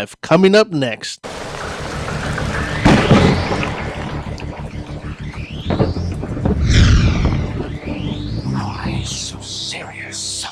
5 coming up next. Why so serious?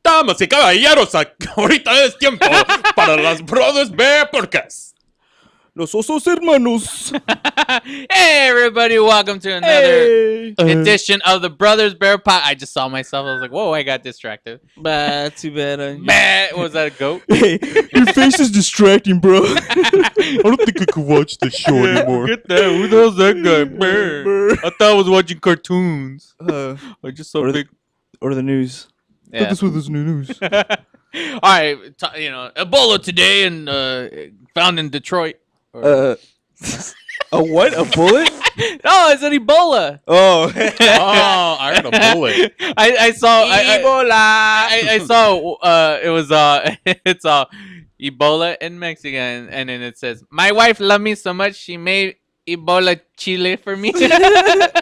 Damas y caballeros, ahorita es tiempo para las Brothers Bear Podcast. Los osos hermanos. Hey everybody, welcome to another edition of the Brothers Bear Pod. I just saw myself. I was like, whoa, I got distracted. Too bad. Was that a goat? Hey, your face is distracting, bro. I don't think I could watch the show anymore. Get that. Who the hell's that guy? I thought I was watching cartoons. I just saw big. Or the news. Yeah. This was new news. All right, Ebola today and found in Detroit. A what? A bullet? No, it's an Ebola. Oh. I heard a bullet. I saw Ebola. I saw it was it's Ebola in Mexican, and then it says, "My wife loved me so much she made Ebola chile for me."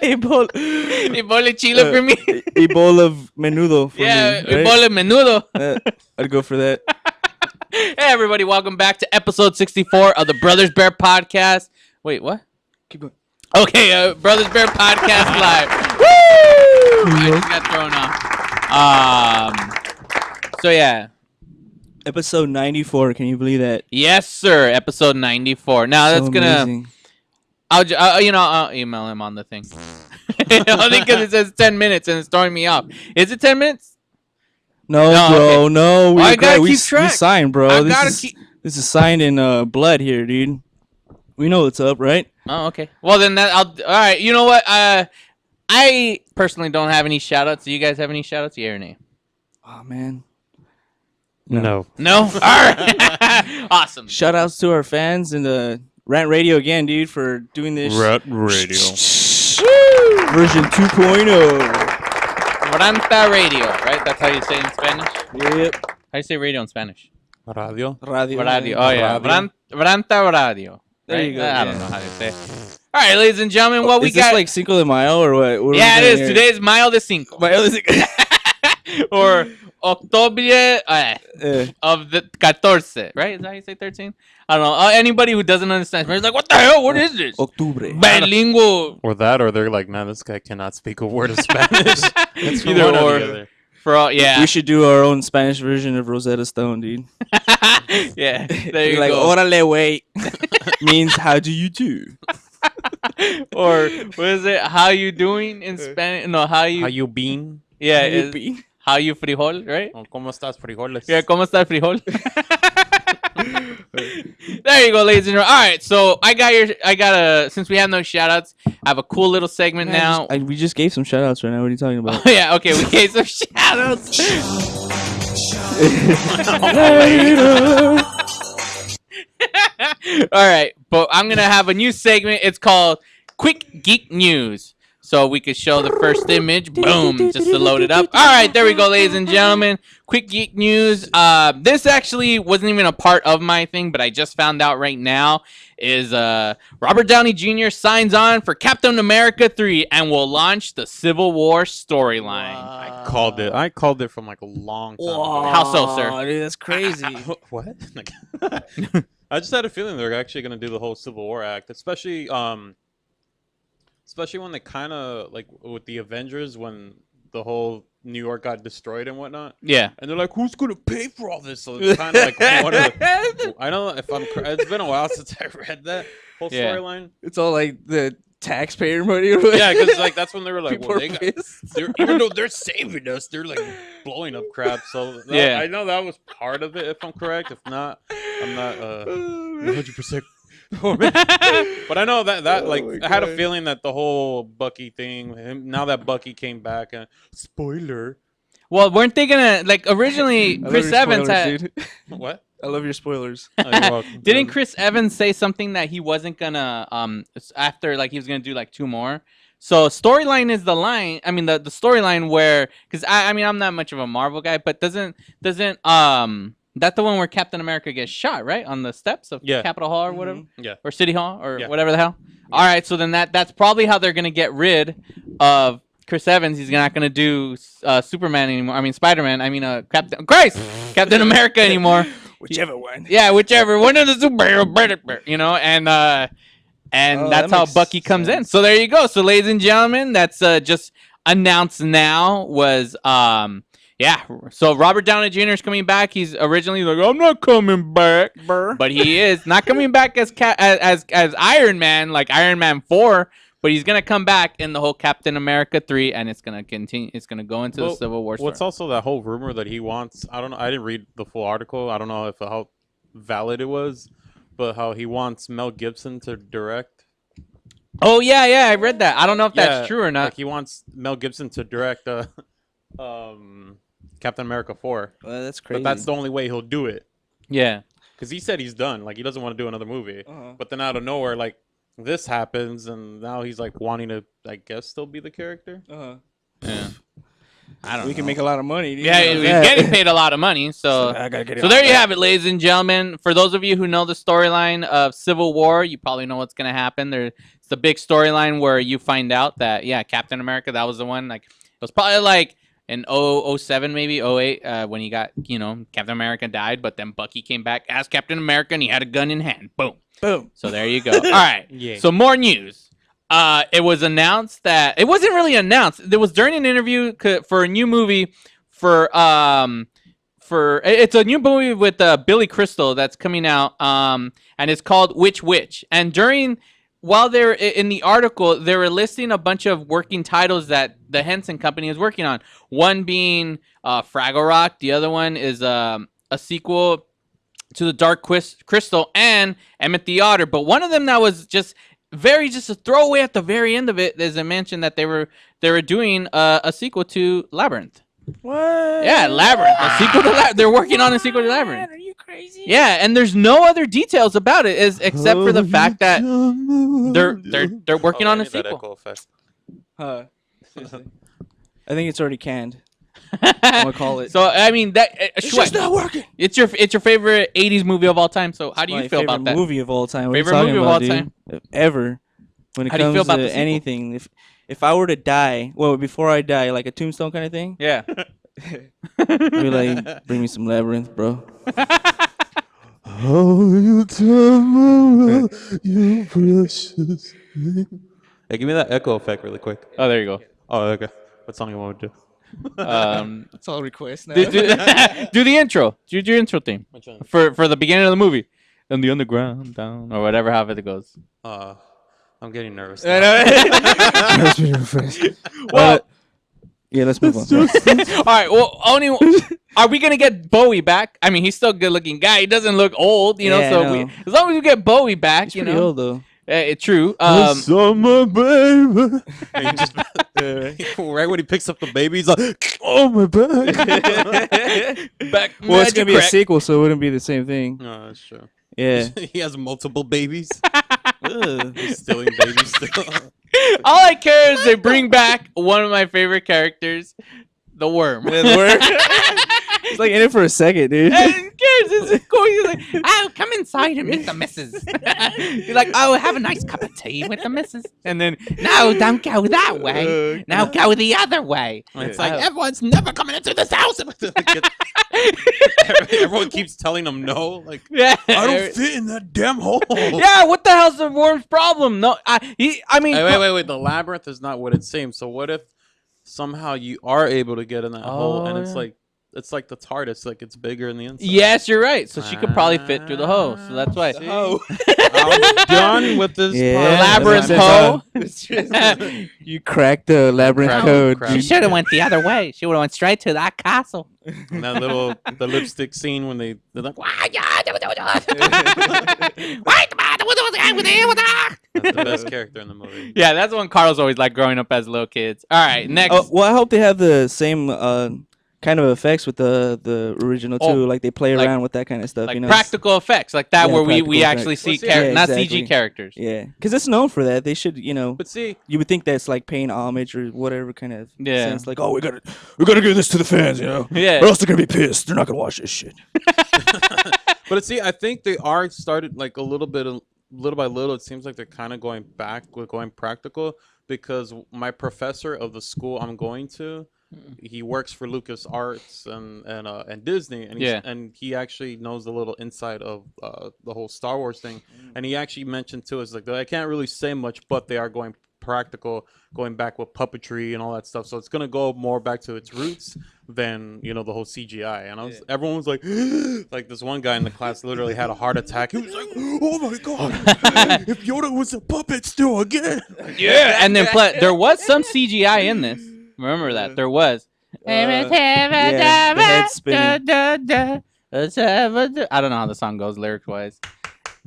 Ebola chile for me. Ebola menudo for me. Yeah, Right? Ebola menudo. I'd go for that. Hey everybody, welcome back to episode 64 of the Brothers Bear Podcast. Wait, what? Keep going. Okay, Brothers Bear Podcast live. Woo! I just got thrown off. So yeah. Episode 94. Can you believe that? Yes, sir. Episode 94. Now So that's gonna. amazing. I'll email him on the thing. Only because it says 10 minutes and it's throwing me off. Is it 10 minutes? No, No, bro. okay. No. I gotta keep we track. signed, bro. I This gotta is, keep. This is signed in blood here, dude. We know what's up, right? Oh, okay. Well, then all right. You know what? I personally don't have any shout outs. Do you guys have any shout outs? Yeah or nay? Oh, man. No. No? All right. Awesome. Shout outs to our fans and the Rant Radio again, dude, for doing this Rant Radio. version 2.0. Ranta Radio, right? That's how you say it in Spanish? Yep. How do you say radio in Spanish? Radio. Radio. Radio. Oh, yeah. Ranta Radio. There Right? you go. I don't know how to say it. All right, ladies and gentlemen, what we Is this got. like Cinco de Mayo or what? What are Yeah, we it doing is. here? Today's Mayo de Cinco. Mayo de Cinco. Or Octobre of the 14, right? Is that how you say 13? I don't know. Anybody who doesn't understand Spanish is like, what the hell? What is this? Octubre. Bilingual. Or that, or they're like, nah, this guy cannot speak a word of Spanish. It's Either one or. the other. For all, yeah. We should do our own Spanish version of Rosetta Stone, dude. Yeah. There you Like, go. órale, wey. Means, how do you do? Or what is it? How you doing in Spanish? No, how you? How you been? Yeah, How you it's be? how you frijol, right? Oh, ¿Cómo estás, frijoles? Yeah, ¿cómo está el frijol? There you go, ladies and gentlemen. All right, so since we have no shout outs, I have a cool little segment now. We just gave some shout outs right now. What are you talking about? Oh, yeah, okay, we gave some shout outs. All right, but I'm going to have a new segment. It's called Quick Geek News. So we could show the first image. Boom, just to load it up. All right, there we go, ladies and gentlemen. Quick Geek News. This actually wasn't even a part of my thing, but I just found out right now is Robert Downey Jr. signs on for Captain America 3 and will launch the Civil War storyline. I called it from like a long time ago. How so, sir? Dude, that's crazy. What? I just had a feeling they're actually going to do the whole Civil War act, especially when they kind of like with the Avengers when the whole New York got destroyed and whatnot. Yeah. And they're like, who's gonna pay for all this? So it's kind of like one of the, I don't know if I'm. It's been a while since I read that whole Yeah. storyline. It's all like the taxpayer money. Yeah, because like that's when they were like, People well, are they got, pissed. even though they're saving us, they're like blowing up crap. So that, Yeah. I know that was part of it. If I'm correct, if not, I'm not 100%. But I know that like my I had a God. feeling that the whole Bucky thing. Now that Bucky came back, spoiler. Well, weren't they gonna like originally? I love Chris your Evans spoilers, had. dude. What? I love your spoilers. Oh, you're welcome. Didn't Chris Evans say something that he wasn't gonna after like he was gonna do like 2 more? So storyline is the line. I mean the storyline where because I mean I'm not much of a Marvel guy, but doesn't that the one where Captain America gets shot right on the steps of Yeah. Capitol Hall or whatever Yeah. or City Hall or Yeah. whatever the hell. All right, so then that's probably how they're gonna get rid of Chris Evans. He's not gonna do Superman anymore. I mean Spider-Man. I mean Captain America anymore. Whichever one. Yeah, whichever one of the superhero, you know, and Oh, that's that how makes Bucky comes in. sense. So there you go. So ladies and gentlemen, that's just announced now. Was yeah. So Robert Downey Jr. is coming back. He's originally like, I'm not coming back, but he is not coming back as as Iron Man, like Iron Man 4. But he's gonna come back in the whole Captain America 3, and it's gonna continue. It's gonna go into the Civil War. What's story. also that whole rumor that he wants? I don't know. I didn't read the full article. I don't know if how valid it was, but how he wants Mel Gibson to direct. Oh yeah, I read that. I don't know if that's true or not. Like he wants Mel Gibson to direct Captain America 4. Well, that's crazy. But that's the only way he'll do it. Yeah. Because he said he's done. Like he doesn't want to do another movie. Uh-huh. But then out of nowhere, like this happens, and now he's like wanting to, I guess, still be the character. Uh-huh. Yeah. I don't We know. can make a lot of money. Dude. Yeah, he's getting paid a lot of money. So I gotta get it so all there you back. have it, ladies and gentlemen. For those of you who know the storyline of Civil War, you probably know what's going to happen. It's the big storyline where you find out that, yeah, Captain America, that was the one. Like, it was probably like in 07, maybe 08, when he got, Captain America died. But then Bucky came back as Captain America, and he had a gun in hand. Boom. Boom. So there you go. All right. Yeah. So more news. It was announced that it wasn't really announced. It was during an interview for a new movie for it's a new movie with Billy Crystal that's coming out. And it's called Witch. And while they're in the article, they were listing a bunch of working titles that the Henson Company is working on. One being Fraggle Rock. The other one is a sequel to the Dark Crystal and Emmett the Otter. But one of them that was just a throwaway at the very end of it is a mention that they were doing a sequel to Labyrinth. What? Yeah, Labyrinth. A sequel to They're working on a sequel to Labyrinth. Are you crazy? Yeah, and there's no other details about it except for the fact that they're working on a That sequel. echo effect. Huh. Seriously. I think it's already canned. I'm gonna call it. So I mean that It's Shwek, just not working. it's your favorite '80s movie of all time. So how do you My feel about favorite that? movie of all time. What Favorite are you movie talking of all about, dude? Ever. When it How do you comes feel about the to sequel? anything, if I were to die, well, before I die, like a tombstone kind of thing, Yeah. I'd be like, bring me some Labyrinth, bro. Oh, you time, you precious. Hey, give me that echo effect really quick. Oh, there you go. Oh, okay. What song you want to do? That's all request now. do the intro. Do your intro theme Which one? for the beginning of the movie. In the underground, down or whatever, however it goes. I'm getting nervous. That's really refreshing. Well, Yeah, let's move on. all right. Well, only are we gonna get Bowie back? I mean, he's still a good-looking guy. He doesn't look old, you know. Yeah, so I know. as long as we get Bowie back, He's you pretty know. old though. True. Summer baby. And he just, right when he picks up the baby, he's like, Oh my back. Back. Well, it's magic gonna be a crack. sequel, so it wouldn't be the same thing. no, that's true. Yeah. He has multiple babies. Ugh. He's stealing babies still. All I care is they bring back one of my favorite characters, the worm. It's like in it for a second, dude. Who cares? It's cool. He's like, oh, come inside and meet the missus. You're like, oh, have a nice cup of tea with the missus. And then, no, don't go that way. Now go the other way. It's like, everyone's never coming into this house. Everyone keeps telling him no. Like, Yeah. I don't fit in that damn hole. Yeah, what the hell's the worm's problem? No, I mean, Wait. The labyrinth is not what it seems. So what if somehow you are able to get in that hole, and Oh, it's like the TARDIS, like it's bigger in the inside. yes, you're right. So she could probably fit through the hole. So that's why. See? I'm done with this. Yeah, Labyrinth that makes hole. You cracked the labyrinth Cracked- code. cracked. She should have went the other way. She would have went straight to that castle. And that the lipstick scene when they're like, that's the best character in the movie. Yeah, that's one Carl's always like growing up as little kids. All right, next. Oh, well, I hope they have the same kind of effects with the original too. Oh, Like they play like- around with that kind of stuff. like you know, practical effects, like that, Yeah, where we practical actually effects. see Well, see, characters, yeah, not exactly. CG characters. Yeah, because it's known for that. They should, But see, you would think that's like paying homage or whatever kind of Yeah. sense. Like, oh, we gotta give this to the fans, you know, Yeah. or else they're gonna be pissed. They're not gonna watch this shit. but see, I think they are started like a little bit, little by little. It seems like they're kind of going back with going practical because my professor of the school I'm going to, he works for Lucas Arts and Disney, and and he actually knows a little inside of the whole Star Wars thing, and he actually mentioned to us like I can't really say much, but they are going practical, going back with puppetry and all that stuff. So it's gonna go more back to its roots than the whole CGI. And everyone was like, like this one guy in the class literally had a heart attack. He was like, "Oh my god, if Yoda was a puppet still again." Yeah, and then there was some CGI in this. Remember that there was. yeah, the head spinning. I don't know how the song goes lyrics wise.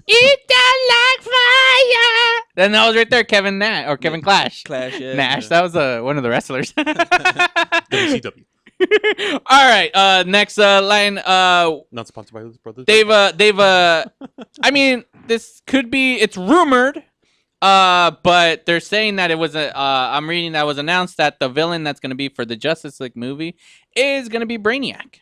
Eat that like fire. Then that was right there, Kevin Nash or Kevin Clash. Clash, yeah. Nash. That was one of the wrestlers. WCW. All right. Next line. Not sponsored by Blues Brothers. They've. I mean, this could be. It's rumored. But they're saying that it was I'm reading that was announced that the villain that's going to be for the Justice League movie is going to be Brainiac.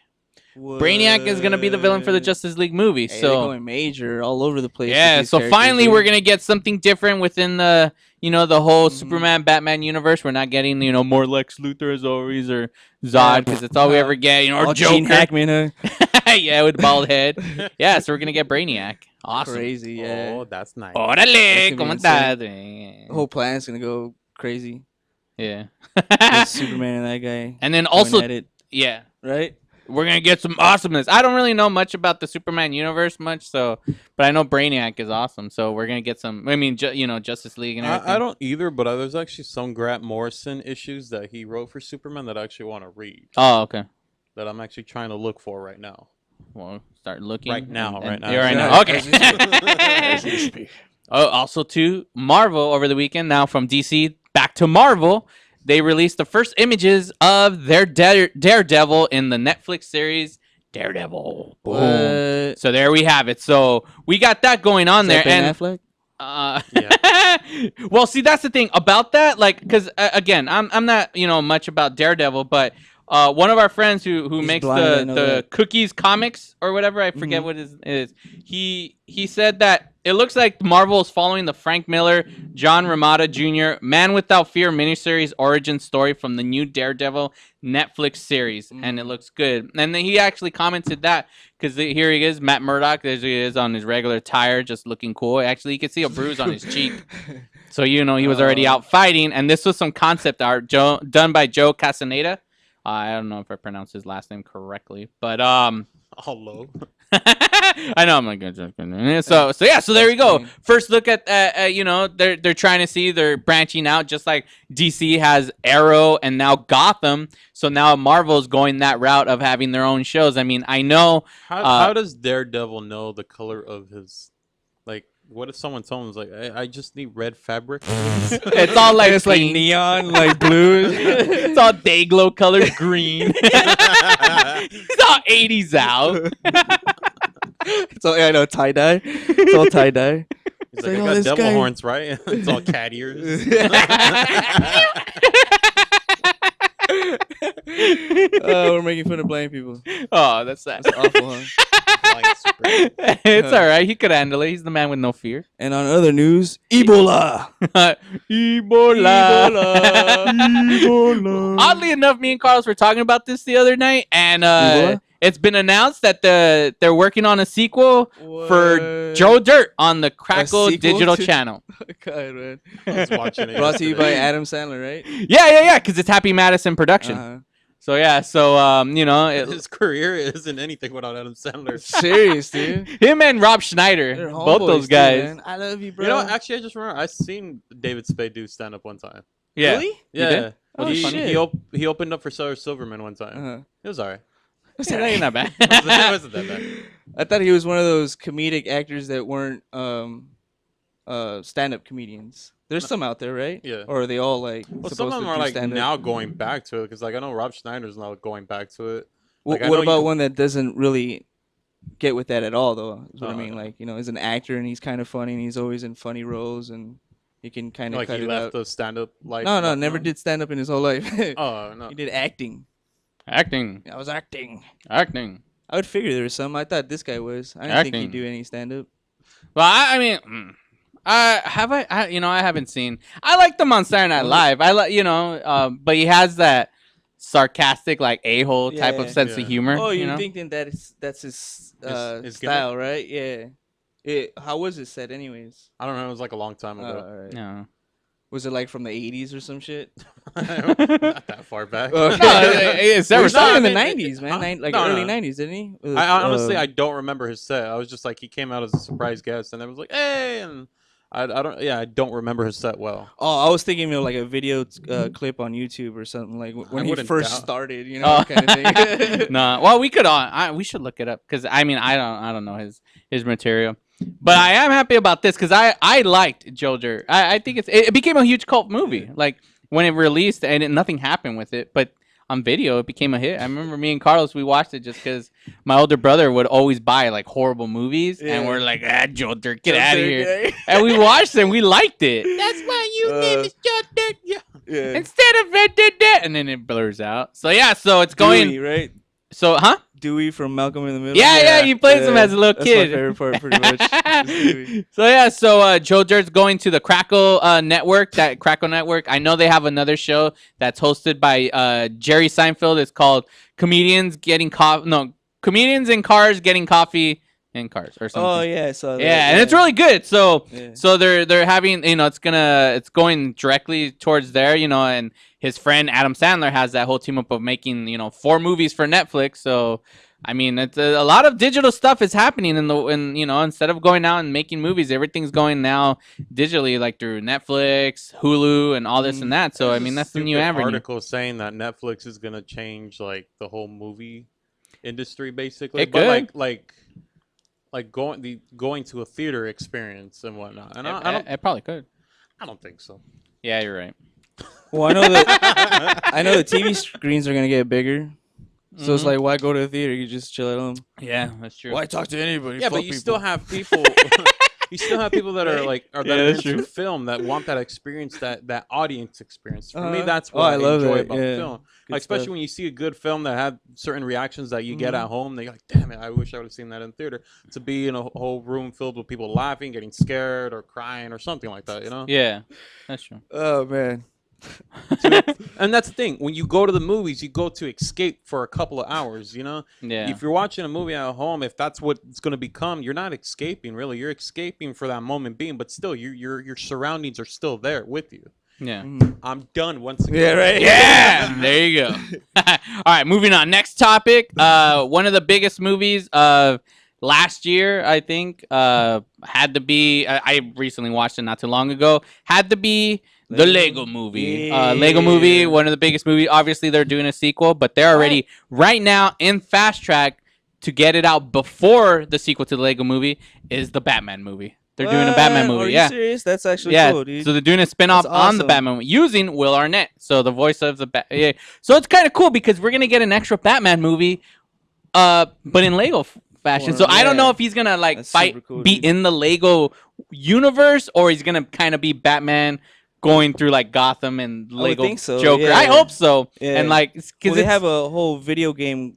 Brainiac is going to be the villain for the Justice League movie. Hey, so they're going major all over the place. with yeah, these so characters, finally dude. we're going to get something different within the the whole Superman Batman universe. We're not getting more Lex Luthor as always or Zod because that's all we ever get. Or all Gene Joker. Hackman, huh? Yeah, with bald head. Yeah, so we're going to get Brainiac. Awesome. Crazy, yeah. Oh, that's nice. Órale, That's gonna ¿cómo be estás? The whole planet's gonna go crazy. Yeah. With Superman and that guy. And then going also, at it, yeah, right? we're gonna get some awesomeness. I don't really know much about the Superman universe but I know Brainiac is awesome. So we're gonna get some. I mean, Justice League and everything. I don't either, but there's actually some Grant Morrison issues that he wrote for Superman that I actually want to read. Oh, okay. That I'm actually trying to look for right now. Well, start looking Right now. You're right now. Okay. Oh, also too, Marvel over the weekend. Now from DC back to Marvel, they released the first images of their Daredevil in the Netflix series Daredevil. Boom. So there we have it. So we got that going on there. And Affleck? well, see, that's the thing about that. Like, because again, I'm not much about Daredevil, but one of our friends who He's makes blind, I know the that. Cookies comics or whatever, I forget what it is. He said that it looks like Marvel is following the Frank Miller, John Romita Jr. Man Without Fear miniseries origin story from the new Daredevil Netflix series, and it looks good. And then he actually commented that because here he is, Matt Murdock. There he is on his regular attire, just looking cool. Actually, you can see a bruise on his cheek. So he was already out fighting, and this was some concept art done by Joe Castaneda. I don't know if I pronounced his last name correctly, but Hello. I know I'm not good. So there we go. First look at they're trying to see they're branching out just like DC has Arrow and now Gotham. So now Marvel's going that route of having their own shows. I mean, I know How does Daredevil know the color of his what if someone told him I just need red fabric? it's all like It's like pink. neon, like blue. It's all day glow colors green. It's all 80s out. It's all, I know, tie dye. It's all tie dye. He's like, I oh, got this devil guy- horns, right? It's all cat ears. We're making fun of blind people. Oh, that's sad. That's awful, huh? It's all right. He could handle it. He's the man with no fear. And on other news, Ebola. Ebola. Ebola. Oddly enough, me and Carlos were talking about this the other night, and Ebola? it's been announced that they're working on a sequel for What? Joe Dirt on the Crackle sequel Digital to- channel. God, man. I was watching it. Brought to you by yesterday. Adam Sandler, right? Yeah, because it's Happy Madison production. Uh-huh. So yeah, His career isn't anything without Adam Sandler. Serious, dude. him and Rob Schneider, They're both homeboys, those too, guys. man. I love you, bro. You know, actually, I just remember I seen David Spade do stand up one time. Yeah. Really? You did? Yeah, Oh, he, shit. he opened up for Sarah Silverman one time. Uh-huh. It was alright. Yeah, you're not bad. It wasn't that bad. I thought he was one of those comedic actors that weren't stand-up comedians. There's some out there, right? Yeah. Or are they all like? Well, some supposed of to them are do like stand-up? now going back to it because, like, I know Rob Schneider's now going back to it. What, Like, I what know you about can- one that doesn't really get with that at all, though? Is what I Oh, mean. yeah. Like, is an actor and he's kind of funny and he's always in funny roles and he can kind of Like cut he it left out. the stand-up life. No, never did stand-up in his whole life. Oh no. He did acting. Acting. I was acting. Acting. I would figure there was some. I thought this guy was. I didn't think Acting. he'd do any stand-up. Well, I mean, I haven't seen. I liked him on Saturday Night Live. I like, but he has that sarcastic, like a-hole type of Yeah. sense of Yeah. humor. Oh, you you're know? thinking that's his His style, right? Yeah. How was it set, anyways? I don't know. It was like a long time ago. Alright. No. Was it like from the 80s or some shit? Not that far back. Okay. It's He never started in the I mean, 90s, man. Like no, early no. 90s, didn't he? I honestly I don't remember his set. I was just like he came out as a surprise guest and I was like, hey, and I don't remember his set well. Oh, I was thinking of like a video clip on YouTube or something like when he wouldn't first doubt. started, Oh. kind of thing. No. Well, we could we should look it up because I mean I don't know his material, but I am happy about this because I liked Joe Dirt. I think it became a huge cult movie. Like when it released and nothing happened with it, but on video it became a hit. I remember me and Carlos we watched it just because my older brother would always buy like horrible movies and Yeah. we're like Joe Dirt, get out of here. Okay. And we watched it and we liked it. That's why you name is Joe Dirt. Yeah. Yeah. Instead of Red Dead Dead, and then it blurs out. So yeah, so it's going. Dewey, right? So Dewey from Malcolm in the Middle. Yeah, he plays him as a little That's kid. my favorite part, pretty much. is Dewey. So yeah, so Joe Dirt's going to the Crackle network. That Crackle network. I know they have another show that's hosted by Jerry Seinfeld. It's called Comedians Getting Coffee. No, Comedians in Cars Getting Coffee in Cars or something. Oh yeah, I saw that. Yeah, and it's really good. So Yeah. so they're having it's going directly towards there, and his friend Adam Sandler has that whole team up of making 4 movies for Netflix. So I mean, it's a lot of digital stuff is happening instead of going out and making movies, everything's going now digitally, like through Netflix, Hulu, and all this and that. So I mean, that's the new Stupid avenue. article saying that Netflix is gonna change like the whole movie industry basically. It but could. like going to a theater experience and whatnot. And It probably could. I don't think so. Yeah, you're right. Well, I know that I know the TV screens are gonna get bigger. So it's Mhm. like, why go to a theater? You just chill at home. Yeah, that's true. Why talk to anybody? Yeah, Fuck but you people. still have people. You still have people that are like, that Yeah, are that's into true. film that want that experience, that audience experience. For me, Uh-huh. that's Oh, what I I love enjoy that, about yeah. film. Good Like, especially stuff. when you see a good film that had certain reactions that you get Mhm. at home, they're like, damn it, I wish I would have seen that in theater. To be in a whole room filled with people laughing, getting scared, or crying, or something like that, Yeah, that's true. Oh man. And that's the thing. When you go to the movies, you go to escape for a couple of hours, Yeah. If you're watching a movie at home, if that's what it's going to become, you're not escaping really. You're escaping for that moment being, but still, your surroundings are still there with you. Yeah. I'm done once again. Yeah, right. Yeah, there you go. All right, moving on. Next topic. One of the biggest movies of last year, I think, had to be. I recently watched it not too long ago. Had to be the Lego Movie. Lego Movie, Yeah. one of the biggest movies. Obviously, they're doing a sequel, but they're already right now in fast track to get it out before the sequel to the Lego Movie is the Batman movie. They're doing a Batman What? movie. Are you Yeah. serious? That's actually Yeah, cool, dude. so they're doing a spin-off That's on the awesome. Batman movie using Will Arnett, so the voice of the yeah. So it's kind of cool because we're gonna get an extra Batman movie, but in Lego fashion. Well, So I don't know yeah. if he's gonna like That's fight, super cool, be dude. in the Lego universe, or he's gonna kind of be Batman going through like Gotham and I would Lego think so, Joker. yeah. I hope so. Yeah. And like, Well, because they have a whole video game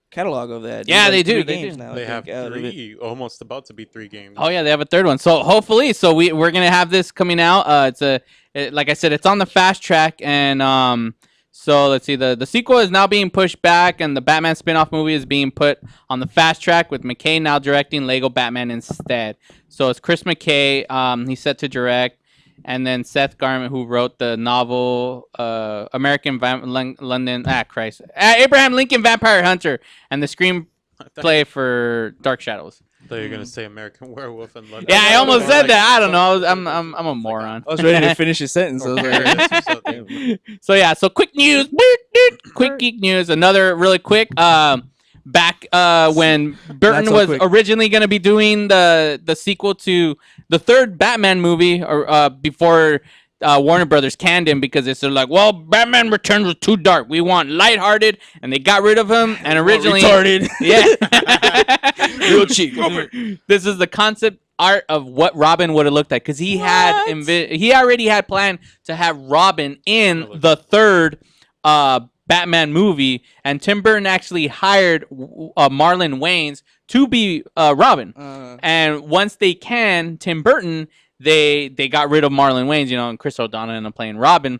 catalog of that. Yeah, There's, they like, do, 3 they games do. now, I They think, have out of it. 3, almost about to be 3 games. Oh yeah, they have a third one. So hopefully, we're gonna have this coming out. Like I said, it's on the fast track, and So let's see. The sequel is now being pushed back, and the Batman spin-off movie is being put on the fast track with McKay now directing Lego Batman instead. So it's Chris McKay. He's set to direct, and then Seth Garment, who wrote the novel London. Abraham Lincoln Vampire Hunter, and the screenplay for Dark Shadows. I thought you were gonna say American Werewolf in London. Yeah, I almost said that. I don't know. I'm a moron. I was ready to finish his sentence. I was like, So quick news. Quick geek news. Another really quick. Back when Burton so was quick. originally going to be doing the sequel to the third Batman movie, or before Warner Brothers canned him because they're like, well, Batman Returns was too dark. We want lighthearted, and they got rid of him. And originally, retarded. yeah, Real cheap. this is the concept art of what Robin would have looked like, because he he already had planned to have Robin in the third Batman movie, and Tim Burton actually hired Marlon Wayans to be Robin. And once they canned Tim Burton, they got rid of Marlon Wayans, and Chris O'Donnell ended up playing Robin.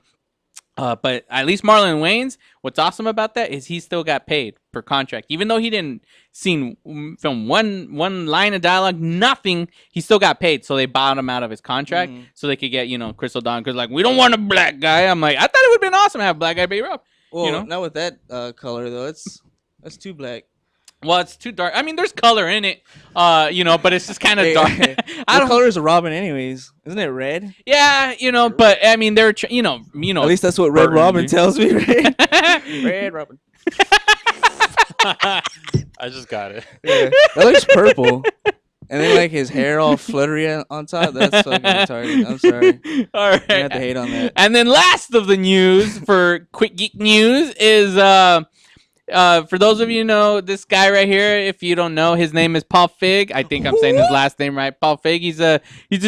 But at least Marlon Wayans, what's awesome about that is he still got paid per contract. Even though he didn't film one line of dialogue, nothing, he still got paid. So they bought him out of his contract so they could get, Chris O'Donnell. Because, like, we don't want a black guy. I'm like, I thought it would have been awesome to have a black guy be Rob. Well, not with that color, though. That's too black. Well, it's too dark. I mean, there's color in it, but it's just kind of dark. What color is a Robin, anyways? Isn't it red? Yeah, but I mean, they're At least that's what Red Robin tells me, right? Red Robin. I just got it. Yeah, that looks purple. And then, like, his hair all fluttery on top. That's fucking retarded. I'm sorry. All right. You have to hate on that. And then last of the news for Quick Geek News is for those of you who know this guy right here, if you don't know, his name is Paul Feig. I think I'm saying his last name right. Paul Feig. He's a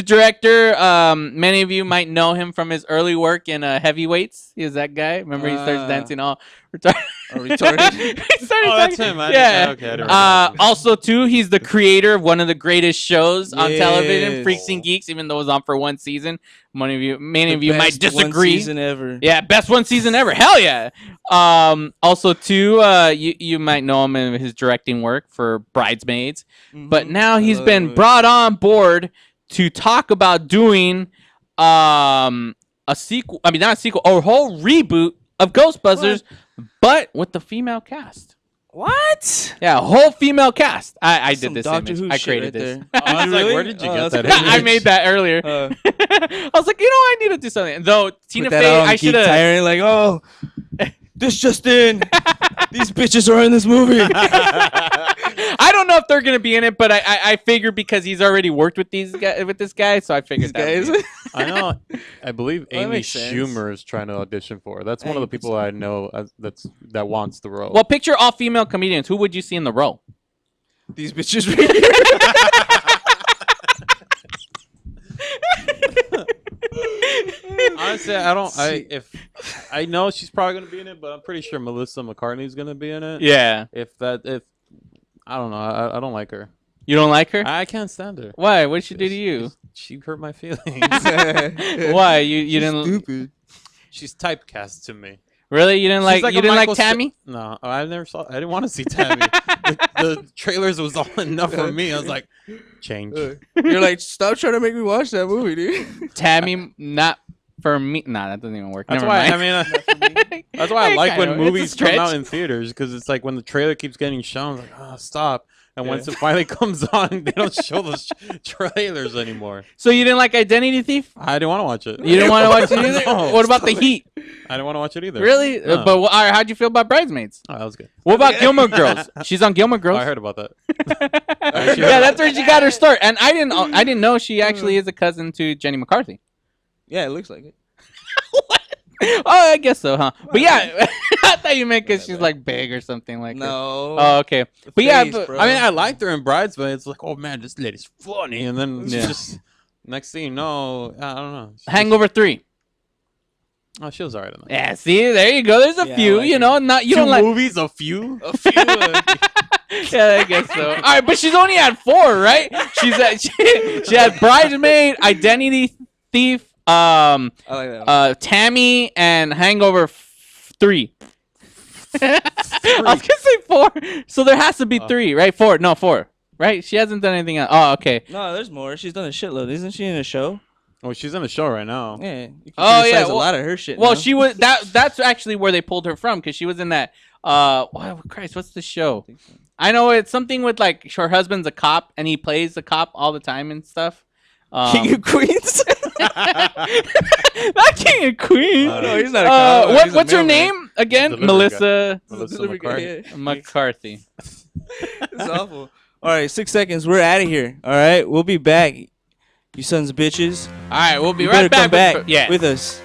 director. Many of you might know him from his early work in Heavyweights. He was that guy. Remember, he starts dancing all retarded. That's him. Yeah. I didn't recognize him. Also, too, he's the creator of one of the greatest shows on television, Freaks and Geeks. Even though it was on for one season, many of you might disagree. One season ever. Yeah, best one season ever. Hell yeah. Also, too, you might know him in his directing work for Bridesmaids, but now he's been brought on board to talk about doing a sequel. I mean, not a sequel, a whole reboot of Ghostbusters, but with the female cast. What? Yeah, a whole female cast. I did this Doctor image. Who I shit created right this. there. I was like, where did you get that? I image? made that earlier. I was like, I need to do something. Though Tina Put that Fey, on I Geek should have. Tyrant, like, oh, this just in. These bitches are in this movie. I don't know if they're gonna be in it, but I figured because he's already worked with this guy, so I figured that. Guys. I know. I believe That Amy makes sense. Schumer is trying to audition for. That's one of the people I know that wants the role. Well, picture all female comedians. Who would you see in the role? These bitches right here. Honestly, I know she's probably gonna be in it, but I'm pretty sure Melissa McCartney's gonna be in it. Yeah. If I don't know, I don't like her. You don't like her? I can't stand her. Why? What did she do to you? She hurt my feelings. Why? You didn't? Stupid. She's typecast to me. Really? You didn't like? She's You a didn't like Michael Tammy? No, I never saw. I didn't want to see Tammy. the trailers was all enough for me. I was like, change. You're like, stop trying to make me watch that movie, dude. Tammy, not for me. Nah, that doesn't even work. That's Never why. mind. That's why I like when Kinda, movies it's a come out stretch. in theaters, because it's like when the trailer keeps getting shown, like, oh, stop. And once it finally comes on, they don't show those trailers anymore. So you didn't like Identity Thief? I didn't want to watch it. You didn't want to watch it either. No, What about The Heat? I didn't want to watch it either. Really? No. But all right, how'd you feel about Bridesmaids? Oh, that was good. What about Gilmore Girls? She's on Gilmore Oh, Girls. I heard about that. Yeah, that's where she got her start. And I didn't know she actually is a cousin to Jenny McCarthy. Yeah, it looks like it. Oh, I guess so, huh? But yeah, I thought you meant because she's like big or something like that. No. Oh, okay. But yeah, face, but, bro. I mean, I liked her in Bridesmaids. It's like, oh man, this lady's funny. And then it's just next thing you know, I don't know. Hangover 3. Oh, she was alright in that. Yeah, see, there you go. There's a Yeah, I few, like you her. know, not you Two don't like. movies, a few. A few. Yeah, I guess so. All right, but she's only had 4, right? She had Bridesmaid, Identity Thief, I like that one. Tammy, and Hangover 3. I was gonna say 4. So there has to be 3, right? 4. No, 4. Right? She hasn't done anything else. Oh, okay. No, there's more. She's done a shitload. Isn't she in a show? Oh, she's in a show right now. Yeah. You can Oh, yeah, criticize a lot of her shit. Well, now. she was that's actually where they pulled her from, because she was in that Christ, what's the show? I know it's something with like her husband's a cop and he plays the cop all the time and stuff. King of Queens. Not King of Queens. Oh, no, he's not a cop. He's a What's her mailman. name again? Delivery Melissa Melissa McCarthy. McCarthy. It's awful. All right, 6 seconds. We're out of here. All right, we'll be back. You sons of bitches. All right, we'll be You right better back. come back Yeah. with us.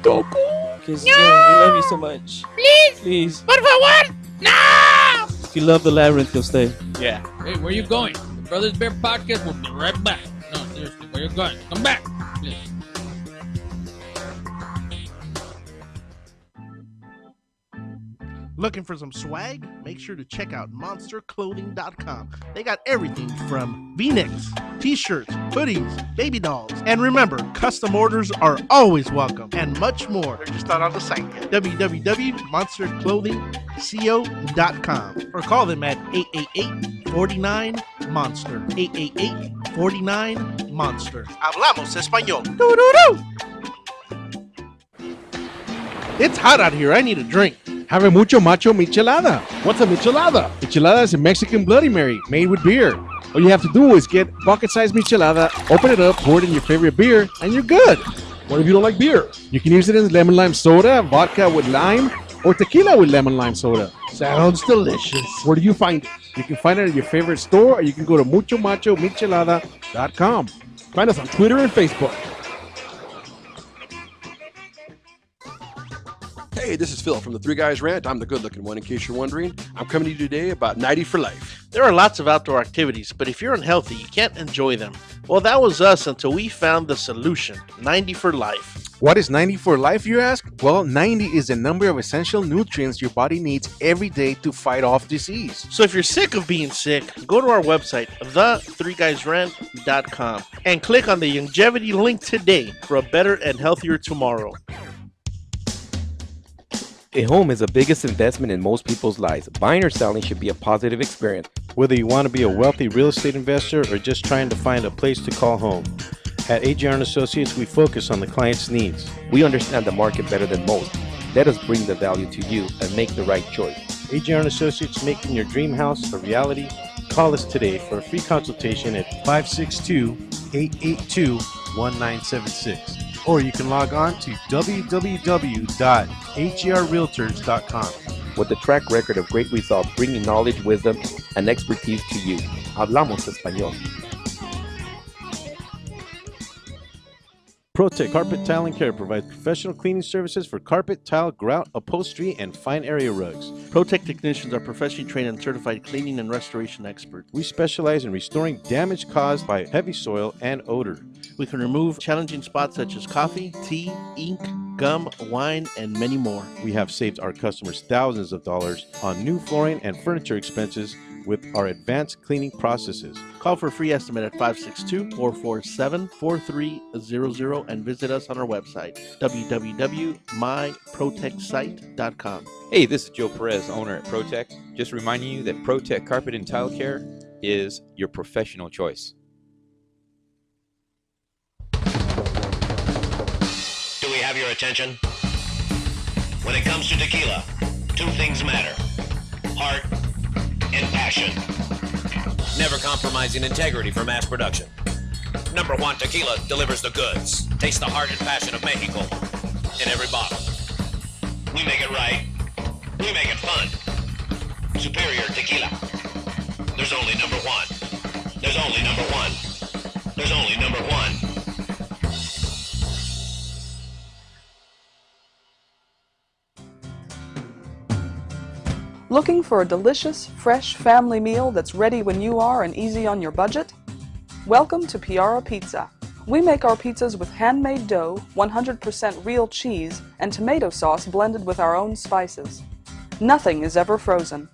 Because we love you so much. Please. What if I want? No. If you love the labyrinth, you'll stay. Yeah. Hey, where you going? The Brothers Bear Podcast will be right back. No, seriously, where you going? Come back. Please. Looking for some swag? Make sure to check out monsterclothing.com. They got everything from v-necks, t-shirts, hoodies, baby dolls. And remember, custom orders are always welcome and much more. They're just not on the site yet. www.monsterclothingco.com or call them at 888-49-MONSTER. 888-49-MONSTER. Hablamos español. Doo-doo-doo. It's hot out here. I need a drink. Have a mucho macho michelada. What's a michelada? Michelada is a Mexican Bloody Mary made with beer. All you have to do is get bucket-sized michelada, open it up, pour it in your favorite beer, and you're good. What if you don't like beer? You can use it in lemon lime soda, vodka with lime, or tequila with lemon lime soda. Sounds delicious. Where do you find it? You can find it at your favorite store, or you can go to muchomachomichelada.com. Find us on Twitter and Facebook. Hey, this is Phil from the Three Guys Rant. I'm the good-looking one, in case you're wondering. I'm coming to you today about 90 for life. There are lots of outdoor activities, but if you're unhealthy, you can't enjoy them. Well, that was us until we found the solution, 90 for life. What is 90 for life, you ask? Well, 90 is the number of essential nutrients your body needs every day to fight off disease. So if you're sick of being sick, go to our website, the3guysrant.com, and click on the longevity link today for a better and healthier tomorrow. A home is the biggest investment in most people's lives. Buying or selling should be a positive experience. Whether you want to be a wealthy real estate investor or just trying to find a place to call home. At AJR & Associates, we focus on the client's needs. We understand the market better than most. Let us bring the value to you and make the right choice. AJR & Associates, making your dream house a reality. Call us today for a free consultation at 562-882-1976. Or you can log on to www.hrrealtors.com. With a track record of great results, bringing knowledge, wisdom, and expertise to you. Hablamos español. ProTech Carpet Tile and Care provides professional cleaning services for carpet, tile, grout, upholstery, and fine area rugs. ProTech technicians are professionally trained and certified cleaning and restoration experts. We specialize in restoring damage caused by heavy soil and odor. We can remove challenging spots such as coffee, tea, ink, gum, wine, and many more. We have saved our customers thousands of dollars on new flooring and furniture expenses with our advanced cleaning processes. Call for a free estimate at 562-447-4300 and visit us on our website, www.myprotechsite.com. Hey, this is Joe Perez, owner at ProTech. Just reminding you that ProTech Carpet and Tile Care is your professional choice. Do we have your attention? When it comes to tequila, two things matter: heart and passion. Never compromising integrity for mass production. Number one Tequila delivers the goods. Taste the heart and passion of Mexico in every bottle. We make it right. We make it fun. Superior Tequila. There's only number one. There's only number one. There's only number one. Looking for a delicious, fresh family meal that's ready when you are and easy on your budget? Welcome to Piara Pizza. We make our pizzas with handmade dough, 100% real cheese, and tomato sauce blended with our own spices. Nothing is ever frozen.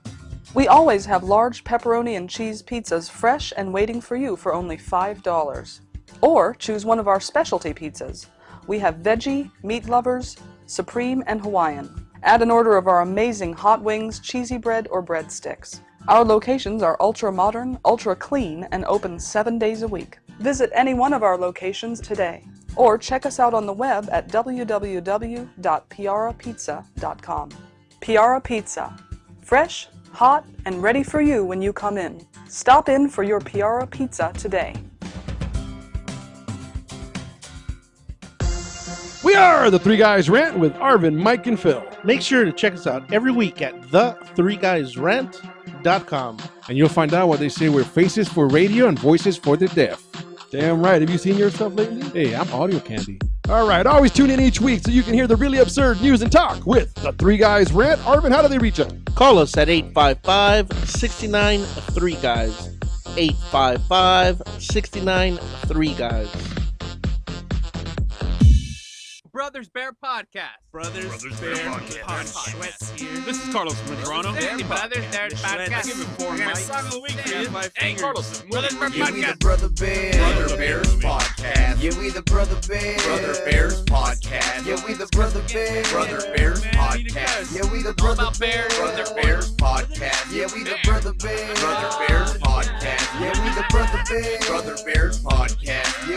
We always have large pepperoni and cheese pizzas fresh and waiting for you for only $5. Or choose one of our specialty pizzas. We have veggie, meat lovers, supreme, and Hawaiian. Add an order of our amazing hot wings, cheesy bread, or breadsticks. Our locations are ultra modern, ultra clean, and open 7 days a week. Visit any one of our locations today, or check us out on the web at www.piarapizza.com. Piara Pizza. Fresh, hot, and ready for you when you come in. Stop in for your Piara Pizza today. We are the Three Guys Rant with Arvin, Mike, and Phil. Make sure to check us out every week at the3guysrant.com. And you'll find out what they say we're faces for radio and voices for the deaf. Damn right. Have you seen yourself lately? Hey, I'm audio candy. All right. Always tune in each week so you can hear the really absurd news and talk with the Three Guys Rant. Arvin, how do they reach us? Call us at 855-69-3-GUYS. 855-69-3-GUYS. Brothers Bear Podcast. Brothers Bear Podcast. This is Carlos Medrano. Brothers Bear Podcast. Give it 4 Mike. Song of the week for you. Hey, Carlos. Brothers Bear Yeah, we the Podcast. Brother Bears Podcast. Yeah, we the Brother Bears Podcast. Yeah, we the Brother Bears Podcast. Yeah, we the Brother Bears Podcast. Yeah, we the Brother Bears Podcast. Yeah, we the Brother Bears Podcast. Yeah,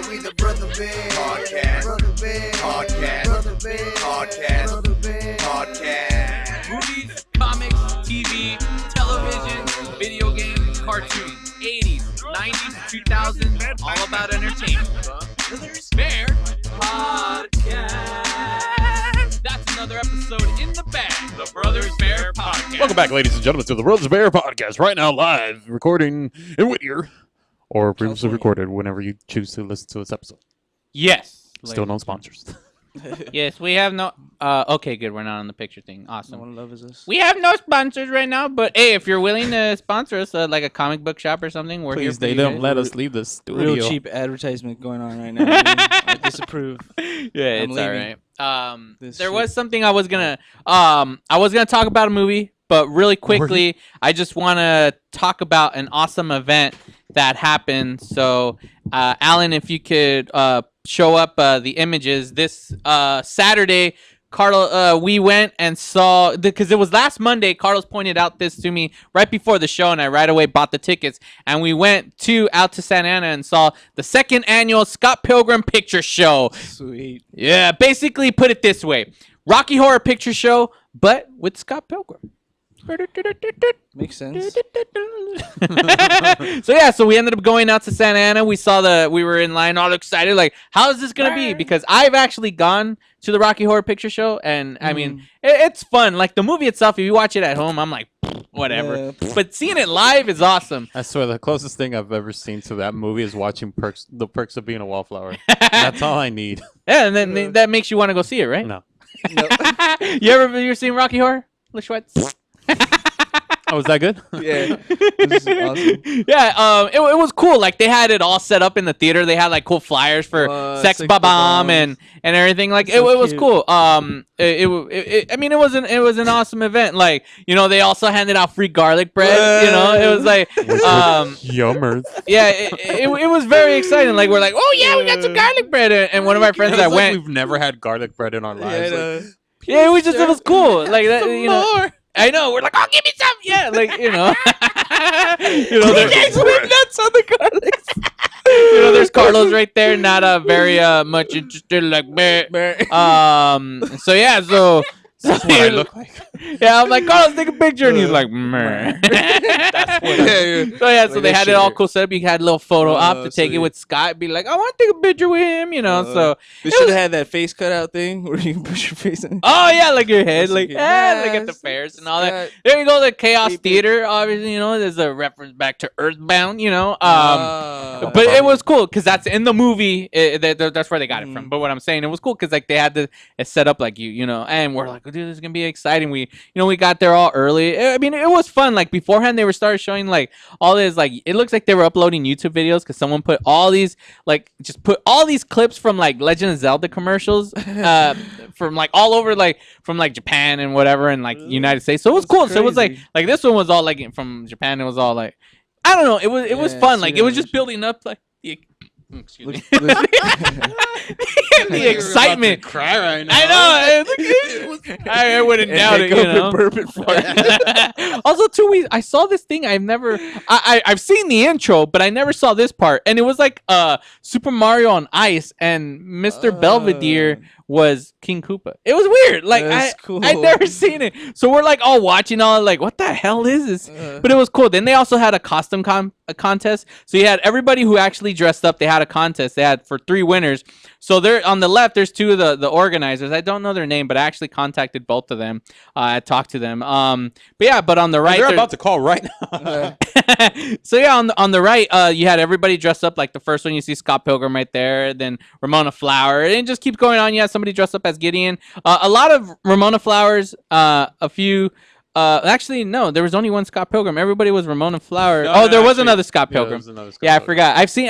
we the Brother Bears Podcast. Movies, comics, TV, television, video games, cartoons, 80s, 90s, 2000s, all about entertainment. Brothers Bear Podcast. That's another episode in the bag. The Brothers Bear Podcast. Welcome back, ladies and gentlemen, to the Brothers Bear Podcast. Right now, live, recording in Whittier, or previously recorded whenever you choose to listen to this episode. Yes. Still no sponsors. Yes, we have no. Okay, good. We're not on the picture thing. Awesome. What love is this? We have no sponsors right now, but hey, if you're willing to sponsor us, like a comic book shop or something, we're here Please, for they you don't guys. let us leave the studio. Real cheap advertisement going on right now. Dude. I disapprove. Yeah, I'm it's all leaving. right. This There shit. was something I was gonna talk about a movie, but really quickly, I just want to talk about an awesome event that happened. So, Alan, if you could show up the images this Saturday. Carlos, we went and saw, because it was last Monday, Carlos pointed out this to me right before the show, and I right away bought the tickets, and we went out to Santa Ana and saw the second annual Scott Pilgrim Picture Show. Sweet. Yeah, basically put it this way. Rocky Horror Picture Show, but with Scott Pilgrim. Makes sense. So we ended up going out to Santa Ana. We were in line all excited, like, how is this gonna be? Because I've actually gone to the Rocky Horror Picture Show, and I mean, it's fun. Like the movie itself, if you watch it at home, I'm like, whatever. Yeah. But seeing it live is awesome. I swear, the closest thing I've ever seen to that movie is watching The Perks of Being a Wallflower. That's all I need. Yeah, and then that makes you want to go see it, right? No. You ever seen Rocky Horror? Schwetz? Oh, was that good? Yeah. This is awesome. Yeah, it was cool. Like they had it all set up in the theater. They had like cool flyers for Sex Ba-Bomb and everything. Like it was cool. I mean, it was an awesome event. Like, you know, they also handed out free garlic bread. You know, it was like Yummers. Yeah, it was very exciting. Like we're like, oh yeah, we got some garlic bread, and one of our friends that went. We've never had garlic bread in our lives. Yeah, it was cool. Like that, you know. I know. We're like, oh, give me some. Yeah, like, you know. You know, you guys went nuts on the garlic. You know, there's Carlos right there, not very much interested, like, so yeah, so That's what I look like. Yeah, I'm like, Carlos, take a picture, and he's like, meh. That's what So yeah, so Like they that had it shit all hurt. cool set up. You had a little photo op to take it sweet. with Scott. Be like, I want to take a picture with him, you know. So They it should was- have had that face cutout thing where you can push your face in. Oh yeah, like your head, That's like okay. like at the Yes, fairs and all that. Scott. There you go, the Chaos Beep, beep. Theater. Obviously, you know, there's a reference back to Earthbound. You know, Ah. but it was cool because that's in the movie. That's where they got it Mm. from. But what I'm saying, it was cool because like they had it set up like you know, and we're like, dude, this is gonna be exciting. We got there all early. I mean, it was fun. Like beforehand, they started showing like all this. Like it looks like they were uploading YouTube videos because someone put all these just put all these clips from like Legend of Zelda commercials from like all over, like from like Japan and whatever, and like United States. So it was That's cool. So it was crazy. like this one was all like from Japan. It was all like, I don't know. It was Yeah, fun. see Like that it was just animation. building up like Excuse me. Look- The excitement. Cry right now. I know. I wouldn't doubt it. You know. Also, too, I saw this thing. I've seen the intro, but I never saw this part. And it was like Super Mario on ice, and Mr. Belvedere was King Koopa. It was weird. Like I'd never seen it. So we're like all watching, all like, what the hell is this? But it was cool. Then they also had a costume contest. So you had everybody who actually dressed up. They had a contest. They had for 3 winners. So there on the left, there's 2 of the organizers. I don't know their name, but I actually contacted both of them. I talked to them. But on the right, they're about to call right now. So yeah, on the right, you had everybody dressed up. Like the first one, you see Scott Pilgrim right there. Then Ramona Flower, and it just keeps going on. You had somebody dressed up as Gideon. A lot of Ramona Flowers. A few. Actually, no. There was only one Scott Pilgrim. Everybody was Ramona Flower. There was another Scott Pilgrim. I forgot. I think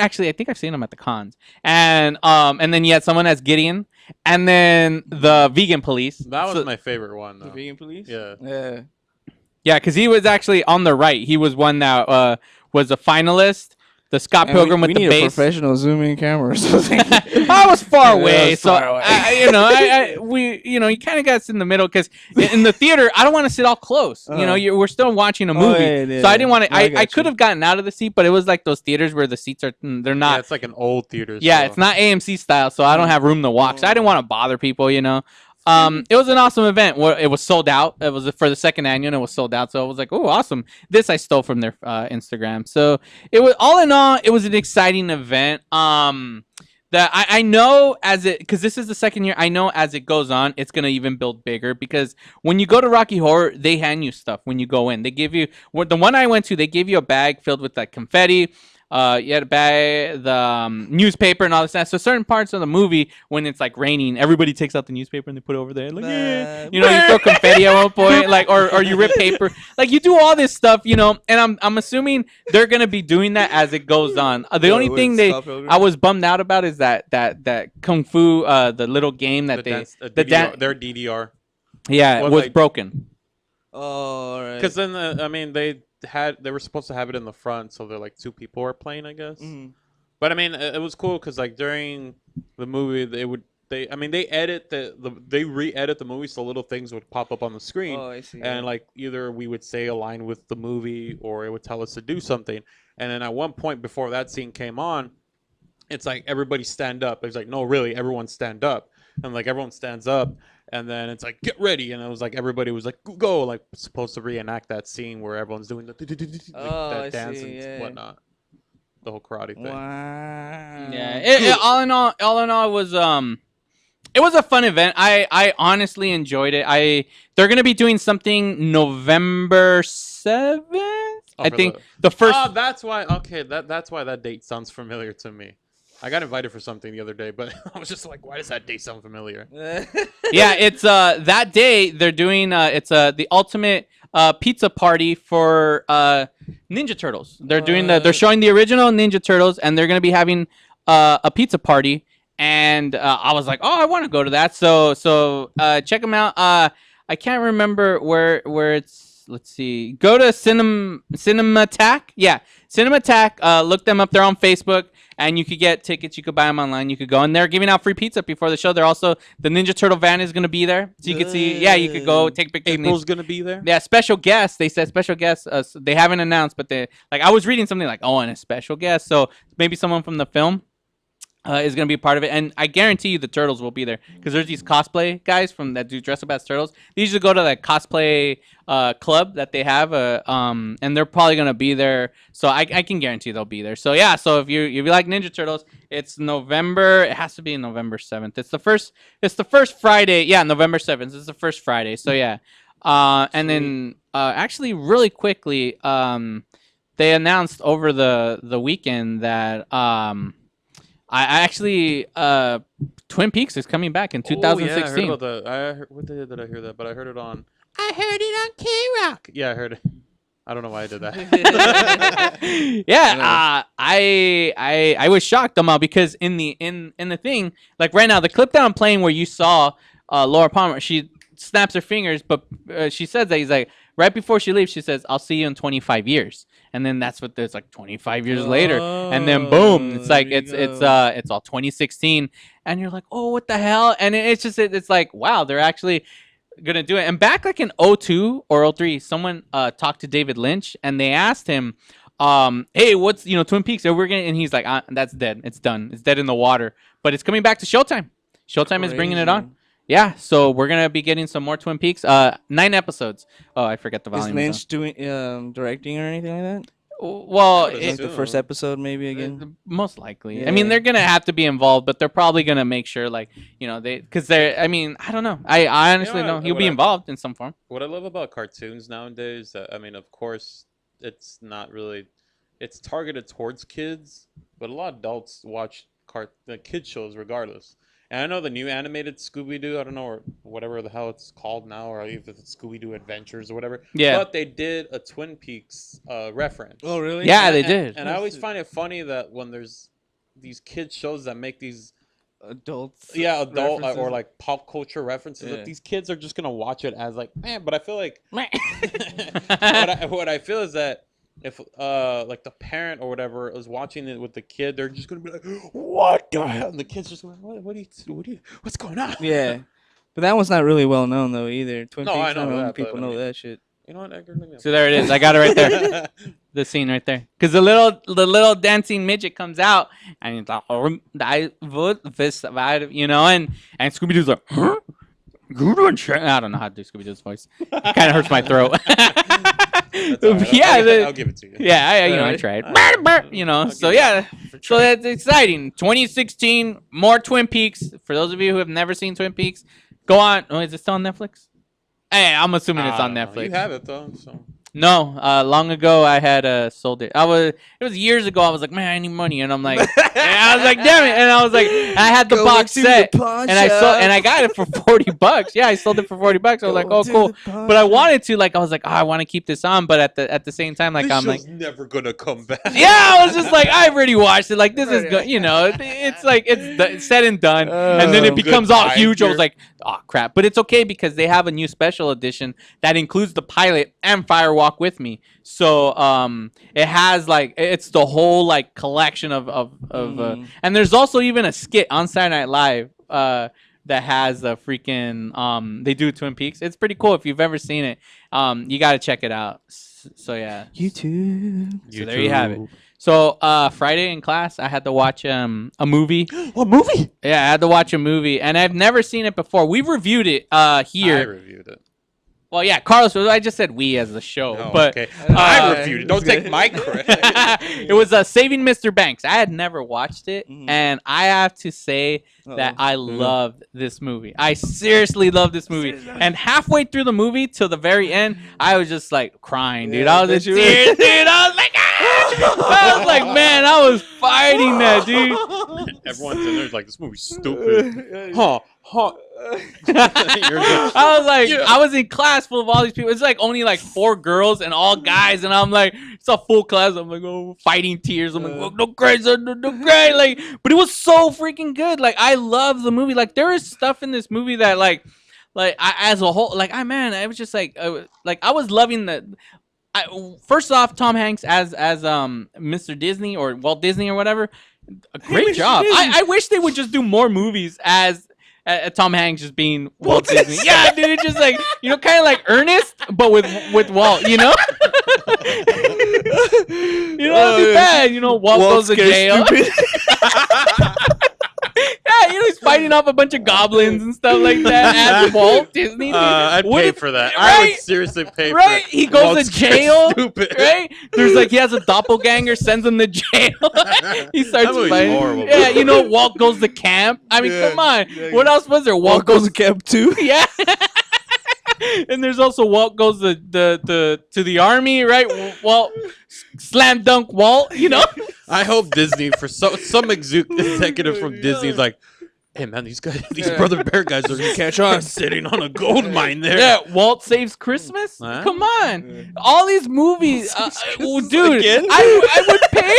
I've seen him at the cons. And then you had someone as Gideon, and then the vegan police. That was my favorite one. Though. The vegan police. Yeah. Yeah, because he was actually on the right. He was one that was a finalist. The Scott Pilgrim with the need bass. a professional zoom in camera. I was far away, you kind of got us in the middle because in the theater, I don't want to sit all close. We're still watching a movie, so I didn't want to. I could have gotten out of the seat, but it was like those theaters where the seats are they're not. Yeah, it's like an old theater. Yeah, it's not AMC style, so I don't have room to walk. So I didn't want to bother people, It was an awesome event. It was sold out. It was for the second annual, and it was sold out. So I was like, "Oh, awesome!" This I stole from their Instagram. So it was all in all, it was an exciting event. That I know because this is the second year. I know as it goes on, it's gonna even build bigger because when you go to Rocky Horror, they hand you stuff when you go in. They give you the one I went to. They gave you a bag filled with like confetti. You had to buy the newspaper and all this stuff. So certain parts of the movie, when it's like raining, everybody takes out the newspaper and they put it over there. Like, you throw confetti at one point, like, or you rip paper. Like, you do all this stuff, and I'm assuming they're gonna be doing that as it goes on. The only thing I was bummed out about is that Kung Fu, the little game that their DDR. Yeah, it was broken. Oh, all right. Because then they were supposed to have it in the front, so they're like 2 people are playing, I guess. Mm-hmm. But I mean, it was cool because like during the movie, they re-edit the movie so little things would pop up on the screen. Oh, I see. And like either we would say a line with the movie or it would tell us to do something. And then at one point before that scene came on, it's like everybody stand up. It's like, no, really, everyone stand up. And like everyone stands up. And then it's like, get ready. And it was like, everybody was like, go, like supposed to reenact that scene where everyone's doing that dance and whatnot. The whole karate thing. Wow. Yeah. All in all, it was a fun event. I honestly enjoyed it. They're going to be doing something November 7th. I think the first. Oh, that's why. Okay. That's why that date sounds familiar to me. I got invited for something the other day, but I was just like, why does that date sound familiar? Yeah, it's that day they're doing it's the ultimate pizza party for Ninja Turtles. They're doing they're showing the original Ninja Turtles, and they're gonna be having a pizza party. And I was like, oh, I want to go to that. So check them out. I can't remember where it's. Let's see. Go to Cinemattack. Yeah, Cinemattack. Look them up. They're on Facebook. And you could get tickets. You could buy them online. You could go. And they're giving out free pizza before the show. They're also, the Ninja Turtle van is going to be there. So you can see. Yeah, you could go take pictures. April's going to be there? Yeah, special guests. They said special guests. They haven't announced, but I was reading something like, and a special guest. So maybe someone from the film is going to be a part of it. And I guarantee you the Turtles will be there. Because there's these cosplay guys that do dress up as Turtles. They usually go to the cosplay club that they have. And they're probably going to be there. So I can guarantee they'll be there. So yeah, so if you like Ninja Turtles, it's November. It has to be November 7th. It's the first Friday. Yeah, November 7th. It's the first Friday. So yeah. And then actually really quickly, they announced over the weekend that I actually Twin Peaks is coming back in 2016. Yeah, I heard about that. What day did I hear that? But I heard it on K-Rock. Yeah, I heard it. I don't know why I did that. Yeah, I was shocked, Amal, because in the thing, like right now, the clip that I'm playing where you saw Laura Palmer, she snaps her fingers, but she says that he's like right before she leaves, she says, "I'll see you in 25 years." and then that's what there's like 25 years later, and then boom, it's like it's all 2016, and you're like, oh, what the hell? And it's just it's like, wow, they're actually gonna do it. And back like in 02 or 03, someone talked to David Lynch, and they asked him, hey, what's Twin Peaks? And he's like, that's dead. It's done. It's dead in the water. But it's coming back to Showtime. Showtime is bringing it on. Yeah, so we're gonna be getting some more Twin Peaks. 9 episodes. Oh, I forget the volume. Is Lynch doing directing or anything like that? Well, like the first episode maybe again. Most likely. Yeah. I mean, they're gonna have to be involved, but they're probably gonna make sure, like, because they're. I mean, I don't know. I honestly know he'll be involved in some form. What I love about cartoons nowadays, I mean, of course, it's not really. It's targeted towards kids, but a lot of adults watch kid shows regardless. And I know the new animated Scooby-Doo, I don't know, or whatever the hell it's called now, or if it's Scooby-Doo Adventures or whatever. Yeah. But they did a Twin Peaks reference. Oh, really? Yeah, they did. And I always find it funny that when there's these kid shows that make these adults, adult or like pop culture references, that these kids are just gonna watch it as like, man. But I feel like what I feel is that if like the parent or whatever is watching it with the kid, they're just gonna be like, what the hell? And the kid's just like, what's going on? Yeah, but that one's not really well known though either. Twin Peaks, I know not many that, people know that shit. You know what, Edgar? So there it is. I got it right there. The scene right there. Because the little dancing midget comes out, and he's like, I would this, and Scooby-Doo's like, huh? I don't know how to do Scooby-Doo's voice. It kind of hurts my throat. I'll give it to you. Yeah, I tried. So so that's exciting. 2016, more Twin Peaks. For those of you who have never seen Twin Peaks, go on. Oh, is it still on Netflix? Hey, I'm assuming it's on Netflix. You have it though, so. No, long ago I had sold it. It was years ago. I was like, man, I need money, and I'm like, I was like, damn it, and I was like, I had the box set, and I got it for $40. Yeah, I sold it for $40. I was like, oh, cool. But I wanted to, like, I was like, oh, I want to keep this on, but at the same time, like, I'm like, never gonna come back. Yeah, I was just like, I've already watched it. Like, this is good, it's like it's said and done, and then it becomes all huge. I was like, oh crap, but it's okay because they have a new special edition that includes the pilot and Firewalk with Me. So it has like it's the whole like collection of and there's also even a skit on Saturday Night Live that has a freaking they do Twin Peaks. It's pretty cool if you've ever seen it. You got to check it out. So yeah, YouTube. So there you have it. So Friday in class, I had to watch a movie. What movie? Yeah, I had to watch a movie, and I've never seen it before. We've reviewed it here. I reviewed it. Well, yeah, Carlos. I just said we as the show, but okay. I reviewed it. Don't take my credit. It was Saving Mr. Banks. I had never watched it, and I have to say that I loved this movie. I seriously love this movie. And halfway through the movie till the very end, I was just like crying, dude. I was in tears, dude. I was like, I was like, man, I was fighting that, dude. Everyone's in there like, this movie's stupid. Huh. I was like, I was in class full of all these people. It's like only like 4 girls and all guys, and I'm like, it's a full class. I'm like, oh, fighting tears. I'm like, oh, no great, no great. Like, but it was so freaking good. Like, I love the movie. Like, there is stuff in this movie that like as a whole, like, I was just like I was loving the. First off, Tom Hanks as Mr. Disney or Walt Disney or whatever, a great job. I wish they would just do more movies as Tom Hanks just being Walt Disney. Yeah, dude, just like, kind of like Ernest, but with Walt, That'd be bad. Walt goes to jail. Yeah, he's fighting off a bunch of goblins and stuff like that as Walt Disney. I'd pay for that. Right? I would seriously pay for it. He goes Walt's to jail. Stupid. Right? There's like, he has a doppelganger, sends him to jail. He starts fighting. Horrible. Yeah, Walt goes to camp. I mean, come on. What else was there? Walt goes to camp too. Yeah. And there's also Walt goes to the army, right? Walt slam dunk Walt, I hope Disney, for some executive from Disney is like, hey man, these Brother Bear guys are catch on sitting on a gold mine there. Yeah, Walt Saves Christmas. Huh? Come on, all these movies, dude. I would pay.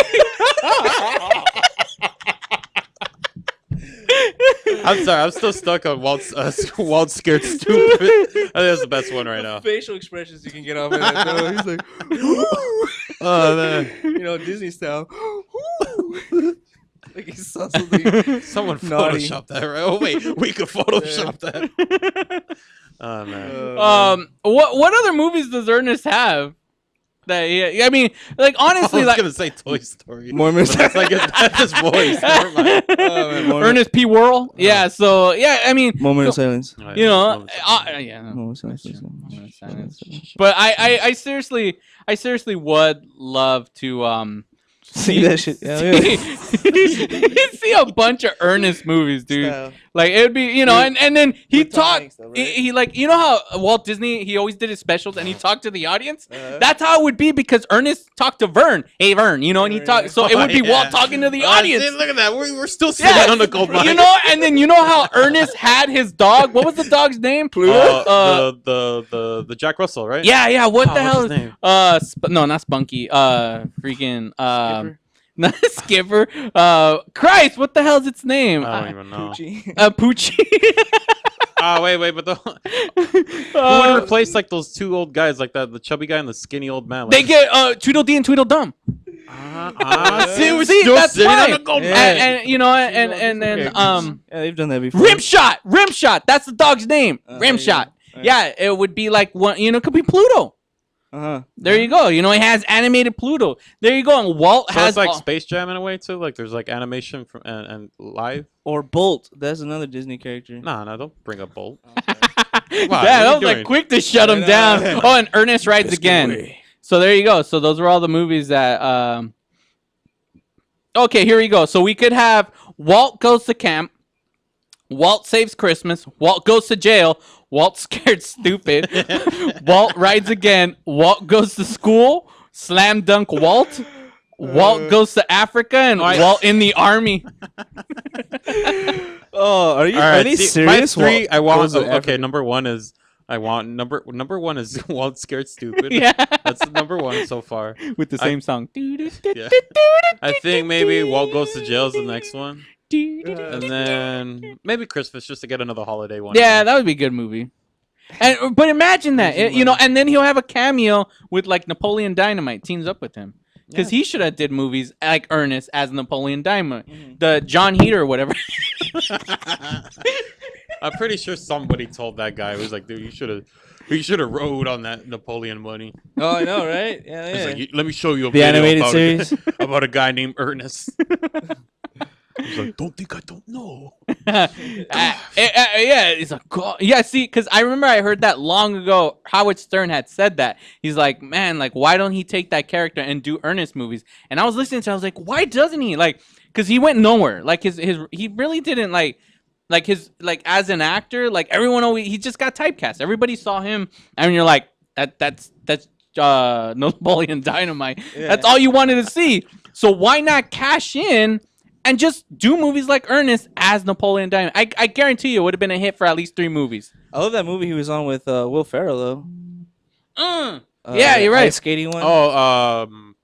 I'm sorry, I'm still stuck on Walt's scared stupid. I think that's the best one right now. Facial expressions you can get off of that. He's like, Oh man. You know, Disney style. Like he saw something. Someone naughty. photoshopped that, right? Oh wait, we could Photoshop that. Oh man. What other movies does Ernest have? That I mean, like honestly, I was like gonna say Toy Story. Mormon. That's like that's his voice. Never mind. Ernest P. Worrell. Yeah. So yeah, I mean, Moment of silence. you know, yeah. Moment of silence. But I seriously would love to See that shit. Yeah, see a bunch of Ernest movies, dude. Style. Like it would be, you know, and then he With Tom talked. Hanks, though, right? He like, you know how Walt Disney, he always did his specials and he talked to the audience. That's how it would be because Ernest talked to Vern. Hey Vern, you know, and he talked. So it would be Walt talking to the audience. See, look at that. We're still sitting on the gold mine. You know, and then you know how Ernest had his dog. What was the dog's name? Pluto. The Jack Russell, right? Yeah. What the hell? What's his name? No, not Spunky. Freaking. Not Skipper. Christ, what the hell's its name? I don't even know. Poochie. Wait, but who would replace like those two old guys, like the chubby guy and the skinny old man? Like, They get Tweedledee and Tweedledum. see, we're See, still that's sitting on fine. the gold mine. And you know, and then yeah, they've done that before. Rimshot. That's the dog's name. Rimshot. Yeah, it would be like one. You know, it could be Pluto. There you go. You know, he has animated Pluto. There you go. And Walt So has it's like Space Jam in a way too. Like there's like animation from and live. Or Bolt. That's another Disney character. Nah, don't bring up Bolt. Yeah, that was like quick to shut him down. Oh, and Ernest Rides Again. So there you go. So those were all the movies that. Okay, here we go. So we could have Walt goes to camp. Walt saves Christmas. Walt goes to jail. Walt scared stupid. Walt rides again. Walt goes to school. Slam dunk Walt. Walt goes to Africa and Walt in the army. Oh, are you? All right, Are they see, serious? My three, I want. goes to Okay, Africa. number one is number one is Walt scared stupid. Yeah. That's the number one so far. With the same song. Yeah. I think maybe Walt goes to jail is the next one. And then maybe Christmas just to get another holiday one. Yeah, that would be a good movie. But imagine that, you know, and then he'll have a cameo with like Napoleon Dynamite teams up with him. Because he should have did movies like Ernest as Napoleon Dynamite. The John Heater or whatever. I'm pretty sure somebody told that guy. It was like, dude, you should have rode on that Napoleon money. Oh, I know, right? Yeah, He's yeah. like, let me show you a The video animated about series? about a guy named Ernest. He's like, don't think I don't know. Yeah, it's like, God. Yeah, see, because I remember I heard that long ago. Howard Stern had said that. He's like, man, like, why don't he take that character and do Ernest movies? And I was listening to it, I was like, why doesn't he? Like, because he went nowhere. Like, he really didn't, like his, like, as an actor, like, everyone always, he just got typecast. Everybody saw him, and you're like, that's Napoleon Dynamite. Yeah. That's all you wanted to see. So why not cash in and just do movies like Ernest as Napoleon Dynamite? I guarantee you it would have been a hit for at least 3 movies. I love that movie he was on with Will Ferrell though. Yeah, you're right. Ice skating one. Oh,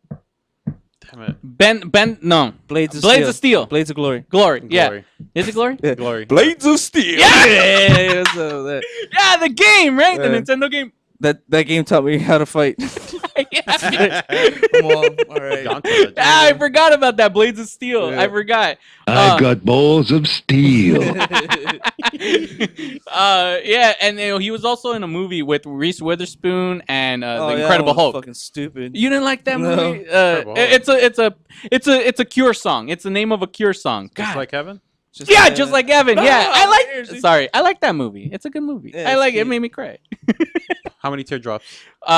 damn it. Blades of Steel. Blades of Glory. Glory. Yeah. Glory. Is it Glory? Yeah. Glory. Blades of Steel. Yeah. Yeah, that Yeah, the game, right? The Yeah. Nintendo game. game taught me how to fight. Yeah. Come on, all right. I forgot about that. Blades of Steel. Yeah. I forgot. I got balls of steel. Yeah, and you know, he was also in a movie with Reese Witherspoon and the Incredible that one was Hulk. Fucking stupid. You didn't like that No. movie? It's a Cure song. It's the name of a Cure song. Just God. like Evan? Just like Evan. Yeah, I like. seriously. Sorry, I like that movie. It's a good movie. Yeah, I like it's it. It cute. made me cry. How many teardrops?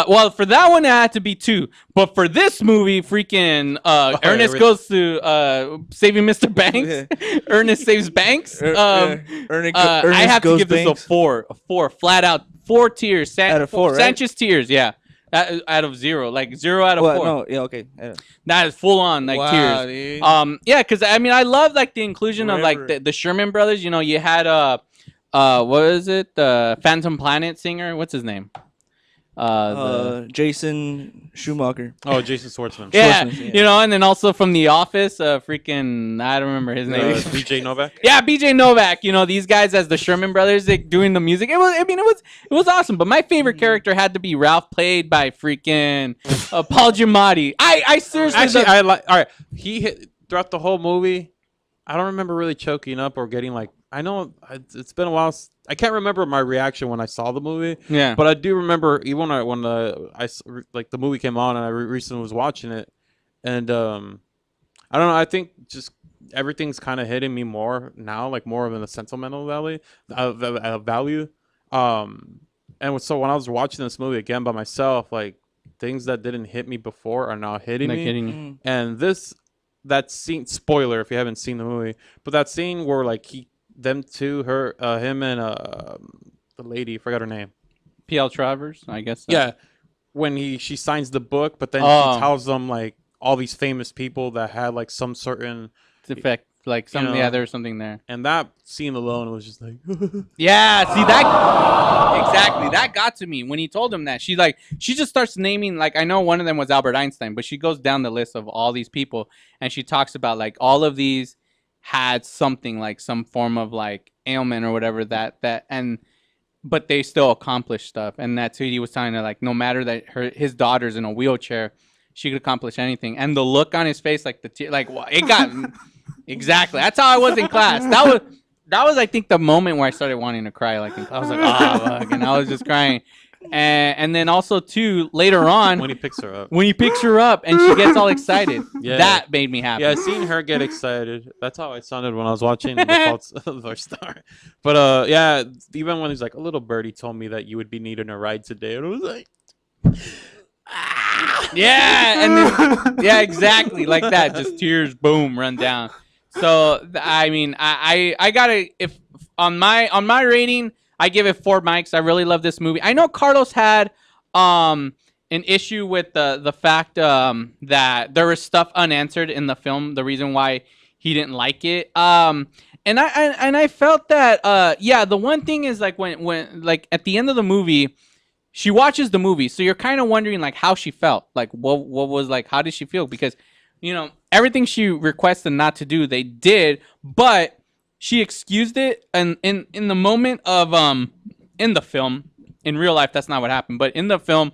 Well, for that one, it had to be 2. But for this movie, freaking Ernest yeah, goes to saving Mr. Banks. Ernest saves Banks. Ernest I have to goes give this Banks. a 4. A 4, flat out 4 tears. Out of 4, right? Sanchez tears, yeah. Out of 0, like 0 out of 4. No, yeah, okay. Yeah. That is full on like Wow, tears. dude. Yeah, because I mean, I love like the inclusion of like Forever. the Sherman Brothers. You know, you had what is it? The Phantom Planet singer. What's his name? Jason Schumacher. Oh, Jason Schwartzman. Yeah, Schwartzman, you know, and then also from The Office, freaking, I don't remember his name. BJ Novak. Yeah, BJ Novak. You know, these guys as the Sherman Brothers, like, doing the music. It was awesome. But my favorite character had to be Ralph, played by freaking Paul Giamatti. I seriously Actually, I like. All right, he hit throughout the whole movie. I don't remember really choking up or getting like. I know it's been a while. I can't remember my reaction when I saw the movie. Yeah. But I do remember even when like the movie came on and I recently was watching it, and I don't know. I think just everything's kind of hitting me more now, like more of in a sentimental value. And so when I was watching this movie again by myself, like things that didn't hit me before are now hitting Like me. hitting you. And that scene, spoiler if you haven't seen the movie, but that scene where like him and the lady, I forgot her name. PL Travers, I guess. Yeah, when she signs the book, but then Oh. she tells them like all these famous people that had like some certain Defect, like some, yeah, there's something there. And that scene alone was just like, Yeah, see that exactly. That got to me when he told him that. She just starts naming, like, I know one of them was Albert Einstein, but she goes down the list of all these people and she talks about like all of these had something, like some form of like ailment or whatever but they still accomplished stuff. And that's who he was telling her, like, no matter that his daughter's in a wheelchair, she could accomplish anything. And the look on his face, like it got exactly. That's how I was in class. That was I think the moment where I started wanting to cry. Like I was like, oh, fuck, and I was just crying. And then also too later on when he picks her up and she gets all excited. Yeah. That made me happy. Yeah, seeing her get excited. That's how I sounded when I was watching The Fault of Our Star. But yeah, even when he's like, a little birdie told me that you would be needing a ride today, and I was like, yeah, and then, yeah, exactly like that. Just tears, boom, run down. So I mean, I gotta, if on my rating, I give it 4 mics. I really love this movie. I know Carlos had an issue with the fact that there was stuff unanswered in the film. The reason why he didn't like it. And I felt that yeah, the one thing is like when like at the end of the movie, she watches the movie, so you're kind of wondering like how she felt, like what was like, how did she feel? Because you know everything she requested not to do, they did, but she excused it. And in the moment of in the film, in real life that's not what happened, but in the film,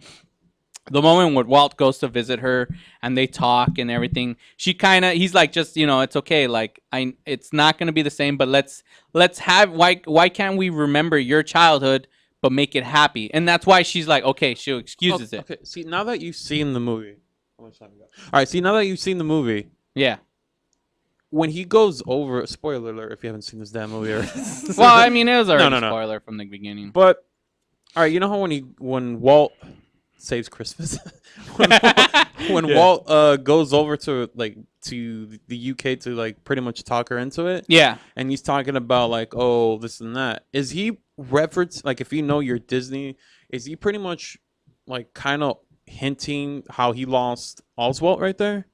the moment when Walt goes to visit her and they talk and everything, he's like, just, you know, it's okay, like it's not gonna be the same, but let's have, why can't we remember your childhood but make it happy? And that's why she's like, okay, she excuses it. Okay, see, now that you've seen the movie, how much time we got? All right, see, now that you've seen the movie, yeah, when he goes over, spoiler alert if you haven't seen this damn movie already. Well, I mean, it was already No. spoiler from the beginning. But all right, you know how when Walt saves Christmas, when Yeah. Walt goes over to the UK to like pretty much talk her into it. Yeah. And he's talking about like, oh, this and that. Is he reference, like, if you know your Disney, is he pretty much like kind of hinting how he lost Oswald right there?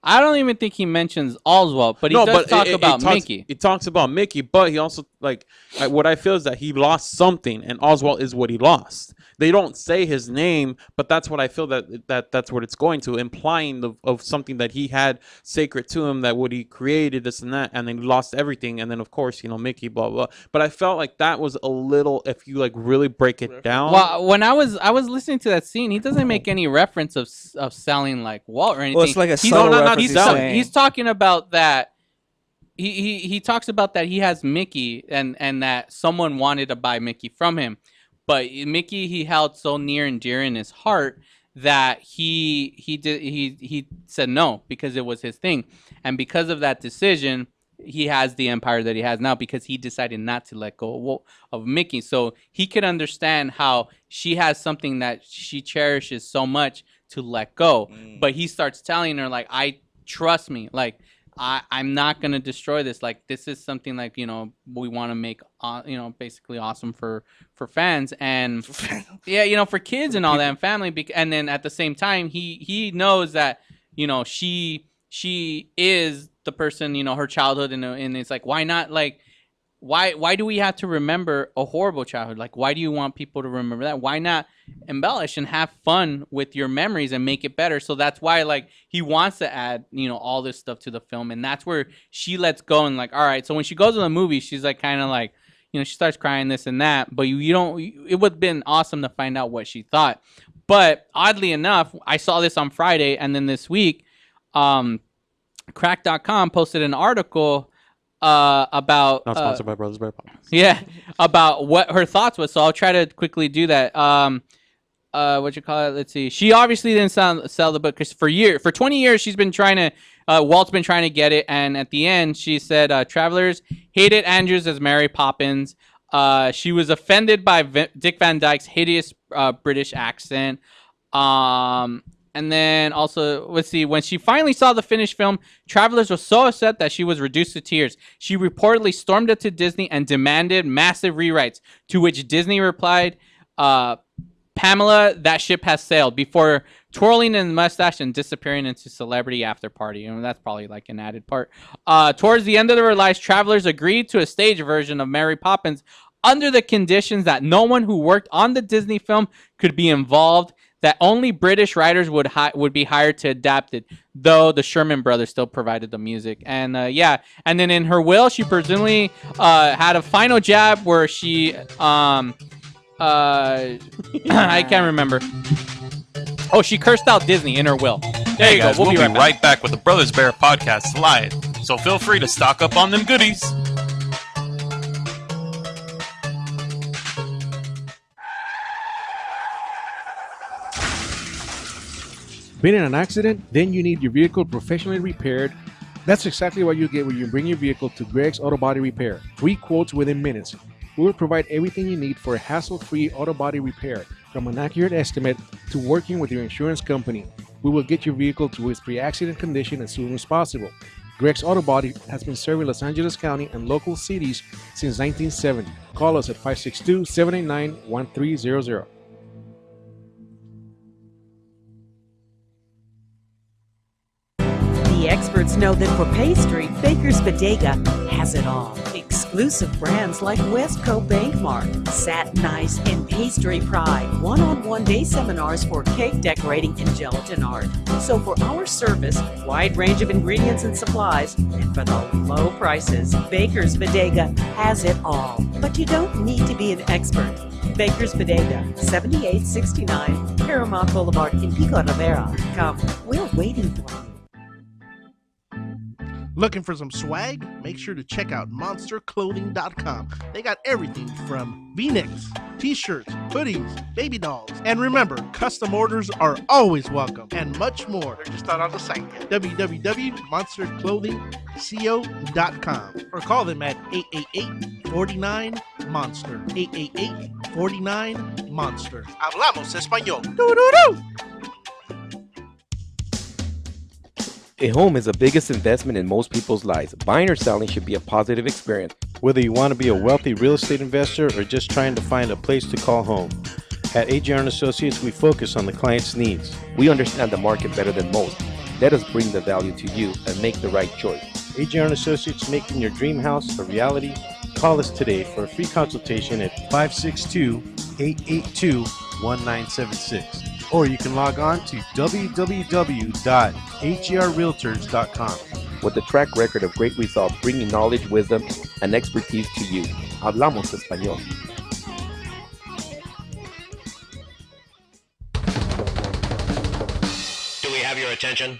I don't even think he mentions Oswald, but he does talk about Mickey. It talks about Mickey, but he also, like, what I feel is that he lost something, and Oswald is what he lost. They don't say his name, but that's what I feel that's what it's going to, implying of something that he had sacred to him, that what he created, this and that, and then he lost everything, and then of course, you know, Mickey, blah blah. But I felt like that was a little, if you like really break it down. Well, when I was listening to that scene, he doesn't make any reference of selling like Walt or anything. Well, it's like a subtle reference he's saying. He's talking about that. He talks about that he has Mickey and that someone wanted to buy Mickey from him, but Mickey he held so near and dear in his heart that he said no because it was his thing, and because of that decision, he has the empire that he has now because he decided not to let go of Mickey. So he could understand how she has something that she cherishes so much to let go, but he starts telling her like, I trust me, like I'm not gonna destroy this. Like this is something like, you know, we want to make you know, basically awesome for fans and yeah, you know, for kids and all that and family. And then at the same time, he knows that, you know, she is the person, you know, her childhood, and it's like, why not, like why do we have to remember a horrible childhood? Like, why do you want people to remember that? Why not embellish and have fun with your memories and make it better? So that's why, like, he wants to add, all this stuff to the film, and that's where she lets go and, like, all right. So when she goes to the movie, she's like, kind of like, she starts crying this and that, but you don't. It would have been awesome to find out what she thought. But oddly enough, I saw this on Friday, and then this week, Crack.com posted an article about Not sponsored by Brothers Bear Podcast. Yeah, about what her thoughts was. So I'll try to quickly do that. What you call it? Let's see. She obviously didn't sell the book because for 20 years she's been trying to. Walt's been trying to get it, and at the end she said, "Travelers hated Andrews as Mary Poppins. She was offended by Dick Van Dyke's hideous British accent." And then also, let's see, when she finally saw the finished film, Travelers was so upset that she was reduced to tears. She reportedly stormed up to Disney and demanded massive rewrites, to which Disney replied, "Pamela, that ship has sailed," before twirling in the mustache and disappearing into celebrity after party. That's probably like an added part. Towards the end of their lives, Travelers agreed to a stage version of Mary Poppins under the conditions that no one who worked on the Disney film could be involved, that only British writers would be hired to adapt it, though the Sherman brothers still provided the music. And and then in her will, she presumably had a final jab where she I can't remember. Oh, she cursed out Disney in her will. There you guys, go. We'll be right right back with the Brothers Bear Podcast live. So feel free to stock up on them goodies. Been in an accident? Then you need your vehicle professionally repaired. That's exactly what you get when you bring your vehicle to Greg's Auto Body Repair. Free quotes within minutes. We will provide everything you need for a hassle-free auto body repair, from an accurate estimate to working with your insurance company. We will get your vehicle to its pre-accident condition as soon as possible. Greg's Auto Body has been serving Los Angeles County and local cities since 1970. Call us at 562-789-1300. The experts know that for pastry, Baker's Bodega has it all. Exclusive brands like Westco Bank Mart, Satin Ice, and Pastry Pride. One-on-one day seminars for cake decorating and gelatin art. So for our service, wide range of ingredients and supplies, and for the low prices, Baker's Bodega has it all. But you don't need to be an expert. Baker's Bodega, 7869 Paramount Boulevard in Pico Rivera. Come, we're waiting for you. Looking for some swag? Make sure to check out monsterclothing.com. They got everything from V-necks, t-shirts, hoodies, baby dolls. And remember, custom orders are always welcome, and much more. They're just not on the site yet. www.monsterclothingco.com or call them at 888-49-MONSTER. 888-49-MONSTER. Hablamos español. Doo-doo-doo! A home is the biggest investment in most people's lives. Buying or selling should be a positive experience. Whether you want to be a wealthy real estate investor or just trying to find a place to call home, at AJR & Associates, we focus on the client's needs. We understand the market better than most. Let us bring the value to you and make the right choice. AJR & Associates, making your dream house a reality. Call us today for a free consultation at 562-882-1976. Or you can log on to www.hrrealtors.com. With a track record of great results, bringing knowledge, wisdom, and expertise to you. Hablamos español. Do we have your attention?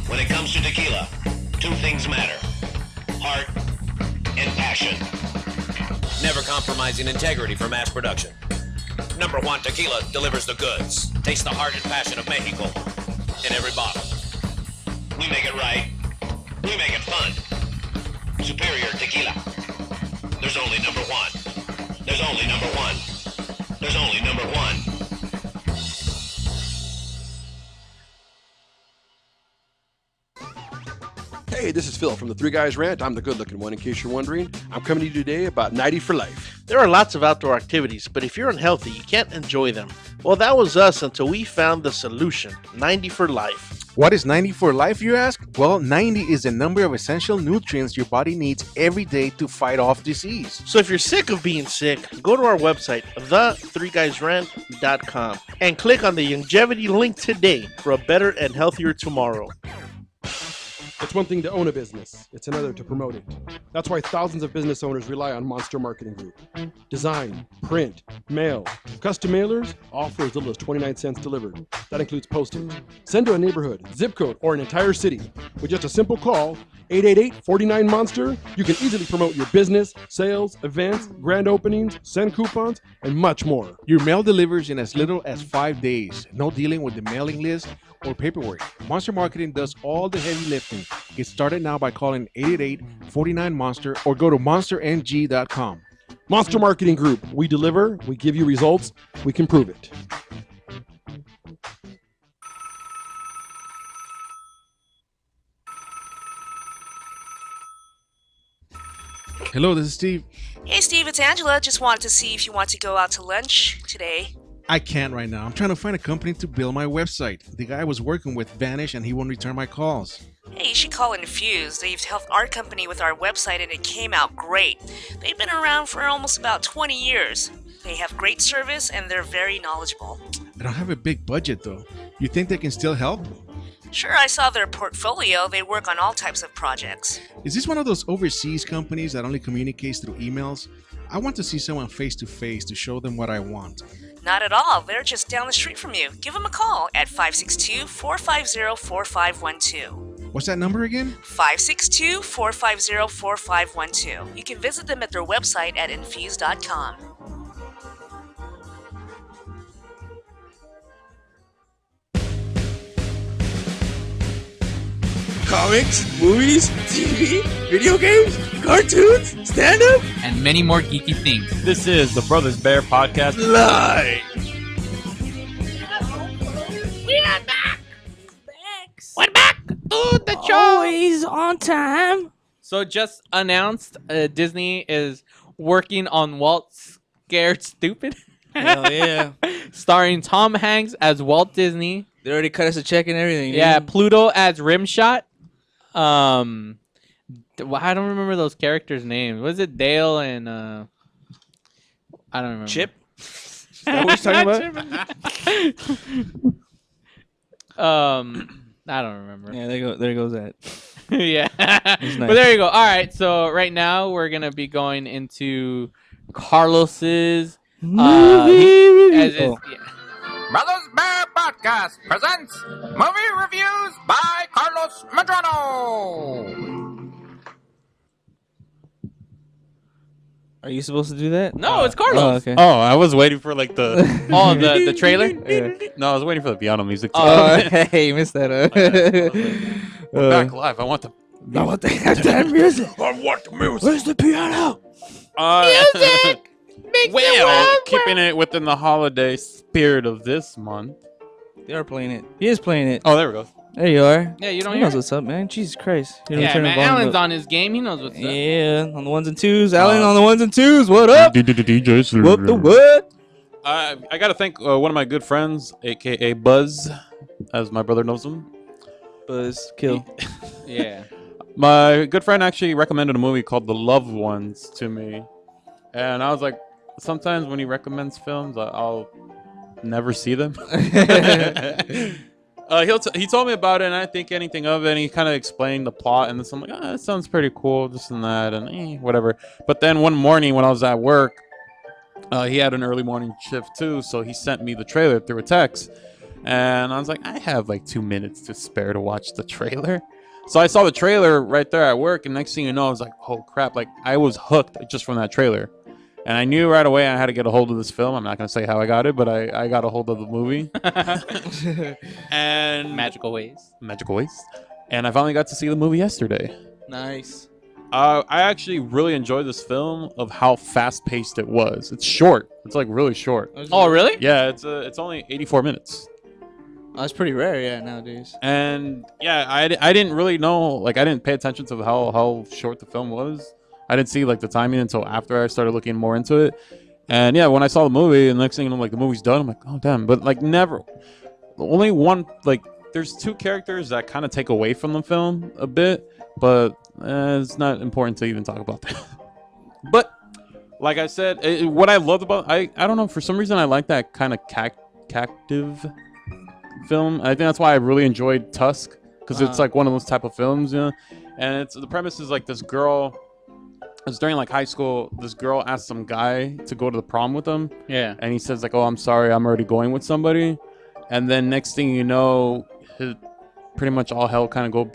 When it comes to tequila, two things matter: heart and passion. Never compromising integrity for mass production. Number one Tequila delivers the goods. Taste the heart and passion of Mexico in every bottle. We make it right. We make it fun. Superior Tequila. There's only number one. There's only number one. There's only number one. Hey, this is Phil from the Three Guys Rant. I'm the good-looking one, in case you're wondering. I'm coming to you today about 90 for life. There are lots of outdoor activities, but if you're unhealthy, you can't enjoy them. Well, that was us until we found the solution, 90 for Life. What is 90 for life, you ask? Well, 90 is the number of essential nutrients your body needs every day to fight off disease. So if you're sick of being sick, go to our website, the3guysrant.com, and click on the longevity link today for a better and healthier tomorrow. It's one thing to own a business, it's another to promote it. That's why thousands of business owners rely on Monster Marketing Group. Design, print, mail, custom mailers, all for as little as 29 cents delivered. That includes postage. Send to a neighborhood, zip code, or an entire city. With just a simple call, 888-49-MONSTER, you can easily promote your business, sales, events, grand openings, send coupons, and much more. Your mail delivers in as little as 5 days. No dealing with the mailing list or paperwork. Monster Marketing does all the heavy lifting. Get started now by calling 888-49-MONSTER or go to monsterng.com. Monster Marketing Group. We deliver, we give you results, we can prove it. Hello, this is Steve. Hey Steve, it's Angela. Just wanted to see if you want to go out to lunch today. I can't right now. I'm trying to find a company to build my website. The guy I was working with vanished and he won't return my calls. Hey, you should call Infuse. They've helped our company with our website and it came out great. They've been around for almost about 20 years. They have great service and they're very knowledgeable. I don't have a big budget though. You think they can still help? Sure, I saw their portfolio. They work on all types of projects. Is this one of those overseas companies that only communicates through emails? I want to see someone face to face to show them what I want. Not at all. They're just down the street from you. Give them a call at 562-450-4512. What's that number again? 562-450-4512. You can visit them at their website at infuse.com. Comics, movies, TV, video games, cartoons, stand-up, and many more geeky things. This is the Brothers Bear Podcast live. We are back. We're back to the show. Always on time. So just announced, Disney is working on Walt Scared Stupid. Hell yeah. Starring Tom Hanks as Walt Disney. They already cut us a check and everything. Yeah, dude. Pluto as Rimshot. I don't remember those characters' names. Was it Dale and I don't remember. Chip? Is that what you're talking about? I don't remember. Yeah, there goes that. Yeah. Nice. But there you go. All right, so right now we're gonna be going into Carlos's movie. Brothers Bear Podcast presents Movie Reviews by Carlos Medrano. Are you supposed to do that? No, it's Carlos. Oh, okay. Oh, I was waiting for like the the trailer. Yeah. No, I was waiting for the piano music. Hey, you missed that. We're back live. I want the halftime music. I want the music. Where's the piano? Music. Well, keeping it within the holiday spirit of this month. They are playing it. He is playing it. Oh, there we go. There you are. Yeah, you don't He hear knows it? what's up, man. Jesus Christ. You don't Yeah, turn the man. volume Alan's up. on his game. He knows what's up. Yeah, on the ones and twos. Alan on the ones and twos. What up? DJ What the what? I got to thank one of my good friends, a.k.a. Buzz, as my brother knows him. Buzz, kill. Yeah. My good friend actually recommended a movie called The Loved Ones to me. And I was like, sometimes when he recommends films, I'll never see them. He told me about it, and I didn't think anything of it, and he kind of explained the plot, and so I'm like, that sounds pretty cool, this and that, and whatever. But then one morning when I was at work, he had an early morning shift too, so he sent me the trailer through a text, and I was like, I have like 2 minutes to spare to watch the trailer. So I saw the trailer right there at work, and next thing you know, I was like, oh crap, like I was hooked just from that trailer. And I knew right away I had to get a hold of this film. I'm not going to say how I got it, but I got a hold of the movie. And Magical ways. And I finally got to see the movie yesterday. Nice. I actually really enjoyed this film of how fast-paced it was. It's short. It's like really short. Oh, really? Yeah, it's only 84 minutes. Oh, that's pretty rare, yeah, nowadays. And yeah, I didn't really know, like I didn't pay attention to how short the film was. I didn't see like the timing until after I started looking more into it. And yeah, when I saw the movie, and the next thing you know, like the movie's done, I'm like, oh damn. But like never, only one like there's two characters that kind of take away from the film a bit, but it's not important to even talk about that. But like I said, what I loved about I don't know, for some reason I like that kind of captive film. I think that's why I really enjoyed Tusk, because it's like one of those type of films, you know. And it's the premise is like this girl. It's during like high school. This girl asked some guy to go to the prom with him. Yeah. And he says like, "Oh, I'm sorry, I'm already going with somebody." And then next thing you know, pretty much all hell kind of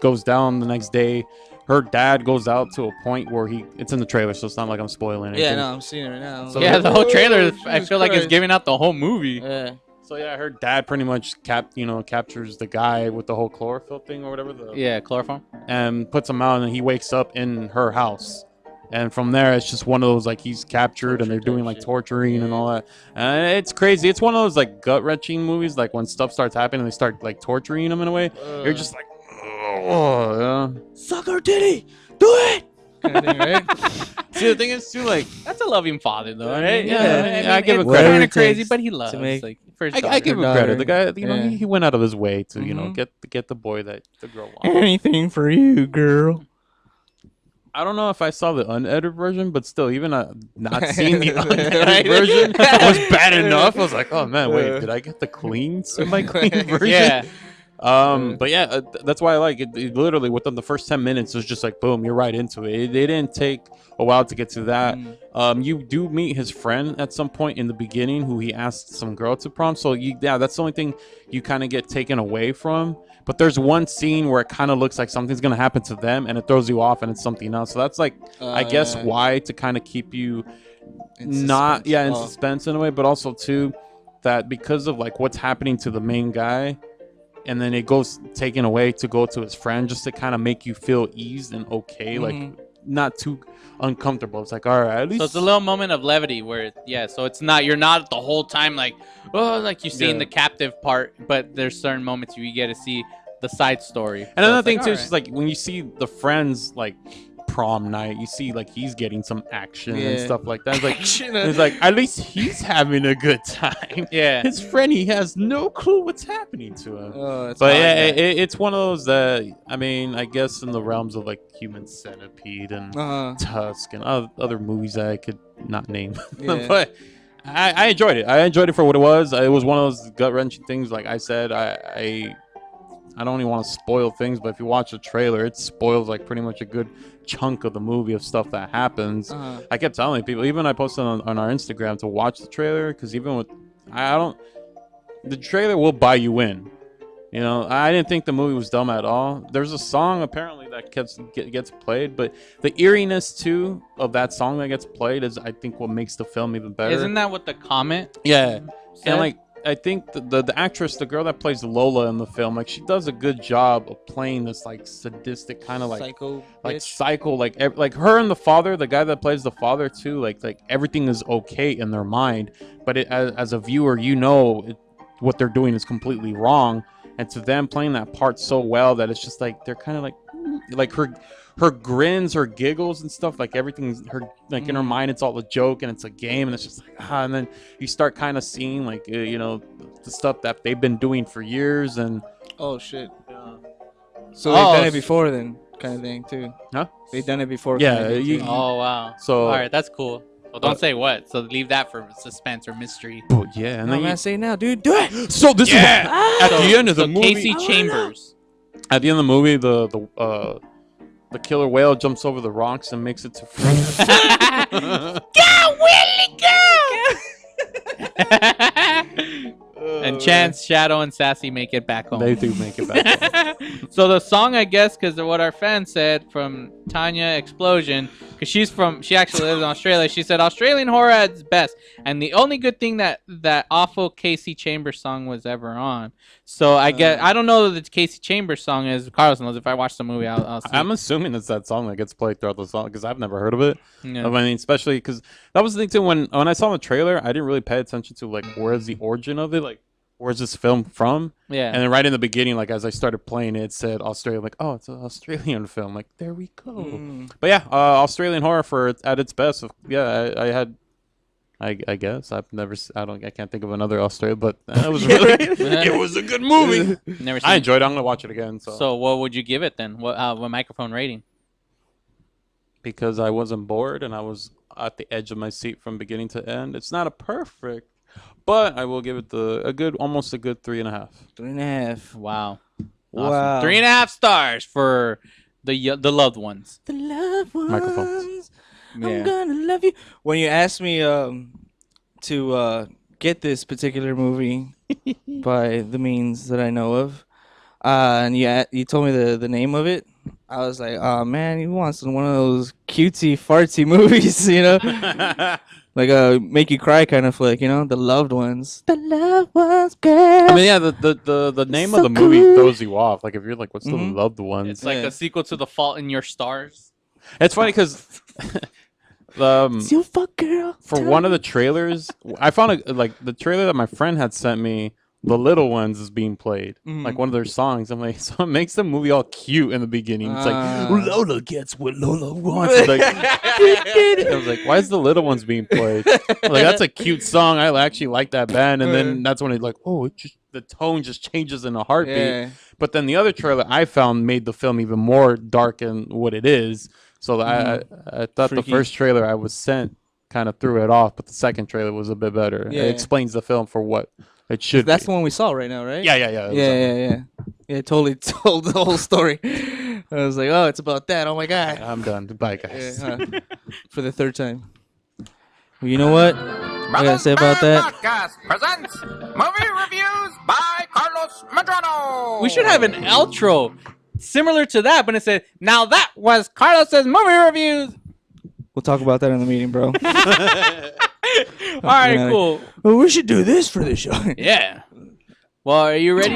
goes down the next day. Her dad goes out to a point where it's in the trailer, so it's not like I'm spoiling anything. Yeah, no, I'm seeing it right now. So yeah, the whole trailer, I Jesus feel like it's Christ. giving out the whole movie. Yeah. So yeah, her dad pretty much captures the guy with the whole chlorophyll thing or whatever. Yeah, chloroform. And puts him out, and he wakes up in her house. And from there, it's just one of those like he's captured, and they're doing like torturing and all that. And it's crazy. It's one of those like gut wrenching movies, like when stuff starts happening, they start like torturing him in a way. You're just like, oh, yeah. Suck her titty, do it. Kind of thing, right? See, the thing is too, like, that's a loving father, though, right? Yeah, I give it's it credit. kind of crazy, but he loves. Like, for his I give him daughter. credit. The guy, you know, Yeah. he went out of his way to, you know, Mhm. get the boy that the girl wants. Anything for you, girl. I don't know if I saw the unedited version, but still, even not seeing the Right? unedited version was bad enough. I was like, oh man, wait, did I get the clean semi-clean version? Yeah. But yeah, that's why I like it. Literally, within the first 10 minutes, it was just like, boom, you're right into it. They didn't take a while to get to that. You do meet his friend at some point in the beginning, who he asked some girl to prom. So that's the only thing you kind of get taken away from. But there's one scene where it kind of looks like something's gonna happen to them, and it throws you off, and it's something else. So that's like, I guess, yeah. why, to kind of keep you In in suspense. suspense in a way, but also too that because of like what's happening to the main guy, and then it goes taken away to go to his friend, just to kind of make you feel eased and okay, like not too uncomfortable. It's like, all right, at least So it's a little moment of levity where, so it's not, you're not the whole time like, oh, like you see in the captive part, but there's certain moments you get to see the side story. And So another it's thing like, too all is just like when you see the friends like prom night, you see like he's getting some action and Yeah. stuff like that. It's like Action. it's like at least he's having a good time. Yeah. His friend, he has no clue what's happening to him. Oh, that's But hard, yeah, man. it's one of those that I mean, I guess in the realms of like Human Centipede and Tusk and other movies that I could not name, Yeah. but I enjoyed it. I enjoyed it for what it was. It was one of those gut wrenching things. Like I said, I don't even want to spoil things, but if you watch the trailer, it spoils like pretty much a good chunk of the movie of stuff that happens. I kept telling people, even I posted on our Instagram to watch the trailer, because even with the trailer will buy you in. You know, I didn't think the movie was dumb at all. There's a song apparently that gets played, but the eeriness too of that song that gets played is, I think, what makes the film even better. Isn't that what the comment? Yeah, said? and like I think the actress, the girl that plays Lola in the film, like she does a good job of playing this like sadistic kind of like Psycho like bitch. psycho, like her and the father, the guy that plays the father too, like everything is okay in their mind, but as a viewer, you know what they're doing is completely wrong, and to them playing that part so well that it's just like they're kind of like her grins, her giggles and stuff, like everything's her, like in her mind it's all a joke and it's a game, and it's just like and then you start kind of seeing like you know, the stuff that they've been doing for years. And oh shit. So they've done it before then, kind of thing too. Huh? They've done it before. Yeah, kind of thing, too. Oh wow. So all right, that's cool. Well, don't say what. So leave that for suspense or mystery. Oh yeah, and No, then man, say it now, dude. Do it. so this is at the end of the movie. Casey Chambers. At the end of the movie, the killer whale jumps over the rocks and makes it to freedom. Go, Willie, go! And Chance, Shadow, and Sassy make it back home. They do make it back home. So the song, I guess, because of what our fan said from Tanya Explosion, because she actually lives in Australia. She said Australian horror at its best, and the only good thing that awful Casey Chambers song was ever on. So I don't know what the Casey Chambers song is. Carlos knows. If I watch the movie, I'll see. I'm assuming it's that song that gets played throughout the song, because I've never heard of it. Yeah. I mean, especially because that was the thing too. When I saw the trailer, I didn't really pay attention to like where's the origin of it, like where's this film from. Yeah. And then right in the beginning, like as I started playing it, it said Australia. Like, oh, it's an Australian film. Like, there we go. But yeah, Australian horror at its best. Yeah, I had I guess I can't think of another Australia, but it was really it was a good movie. Never seen I it. enjoyed it. I'm gonna watch it again. So what would you give it then? What microphone rating? Because I wasn't bored and I was at the edge of my seat from beginning to end. It's not a perfect, but I will give it almost a good 3.5. 3.5. Wow. Wow. 3.5 stars for the loved ones. The loved ones. Microphones. I'm gonna love you. When you asked me to get this particular movie by the means that I know of, and you told me the name of it, I was like, oh man, you want one of those cutesy fartsy movies, you know, like a make you cry kind of flick, you know, The Loved Ones. The Loved Ones, girl. I mean, yeah, the name of the movie throws you off. Like if you're like, what's the loved ones? It's like a sequel to The Fault in Your Stars. It's funny because you fuck girl. For one of the trailers, I found the trailer that my friend had sent me. The Little Ones is being played, like one of their songs. I'm like, so it makes the movie all cute in the beginning. It's like Lola gets what Lola wants. Like, I was like, why is The Little Ones being played? Like that's a cute song. I actually like that band, and then that's when it's like, the tone just changes in a heartbeat. Yeah. But then the other trailer I found made the film even more dark in what it is. So I thought Freaky. the first trailer I was sent kind of threw it off, but the second trailer was a bit better. Yeah. It explains the film for what it should. That's the one we saw right now, right? Yeah. Yeah. It totally told the whole story. I was like, oh, it's about that. Oh my god. I'm done. Goodbye, guys. For the third time. Well, you know what I gotta say about that? Podcast presents movie reviews by Carlos Medrano. We should have an outro similar to that, but it said, now that was Carlos's movie reviews. We'll talk about that in the meeting, bro. All right, cool. Well, we should do this for the show. Yeah. Well, are you ready?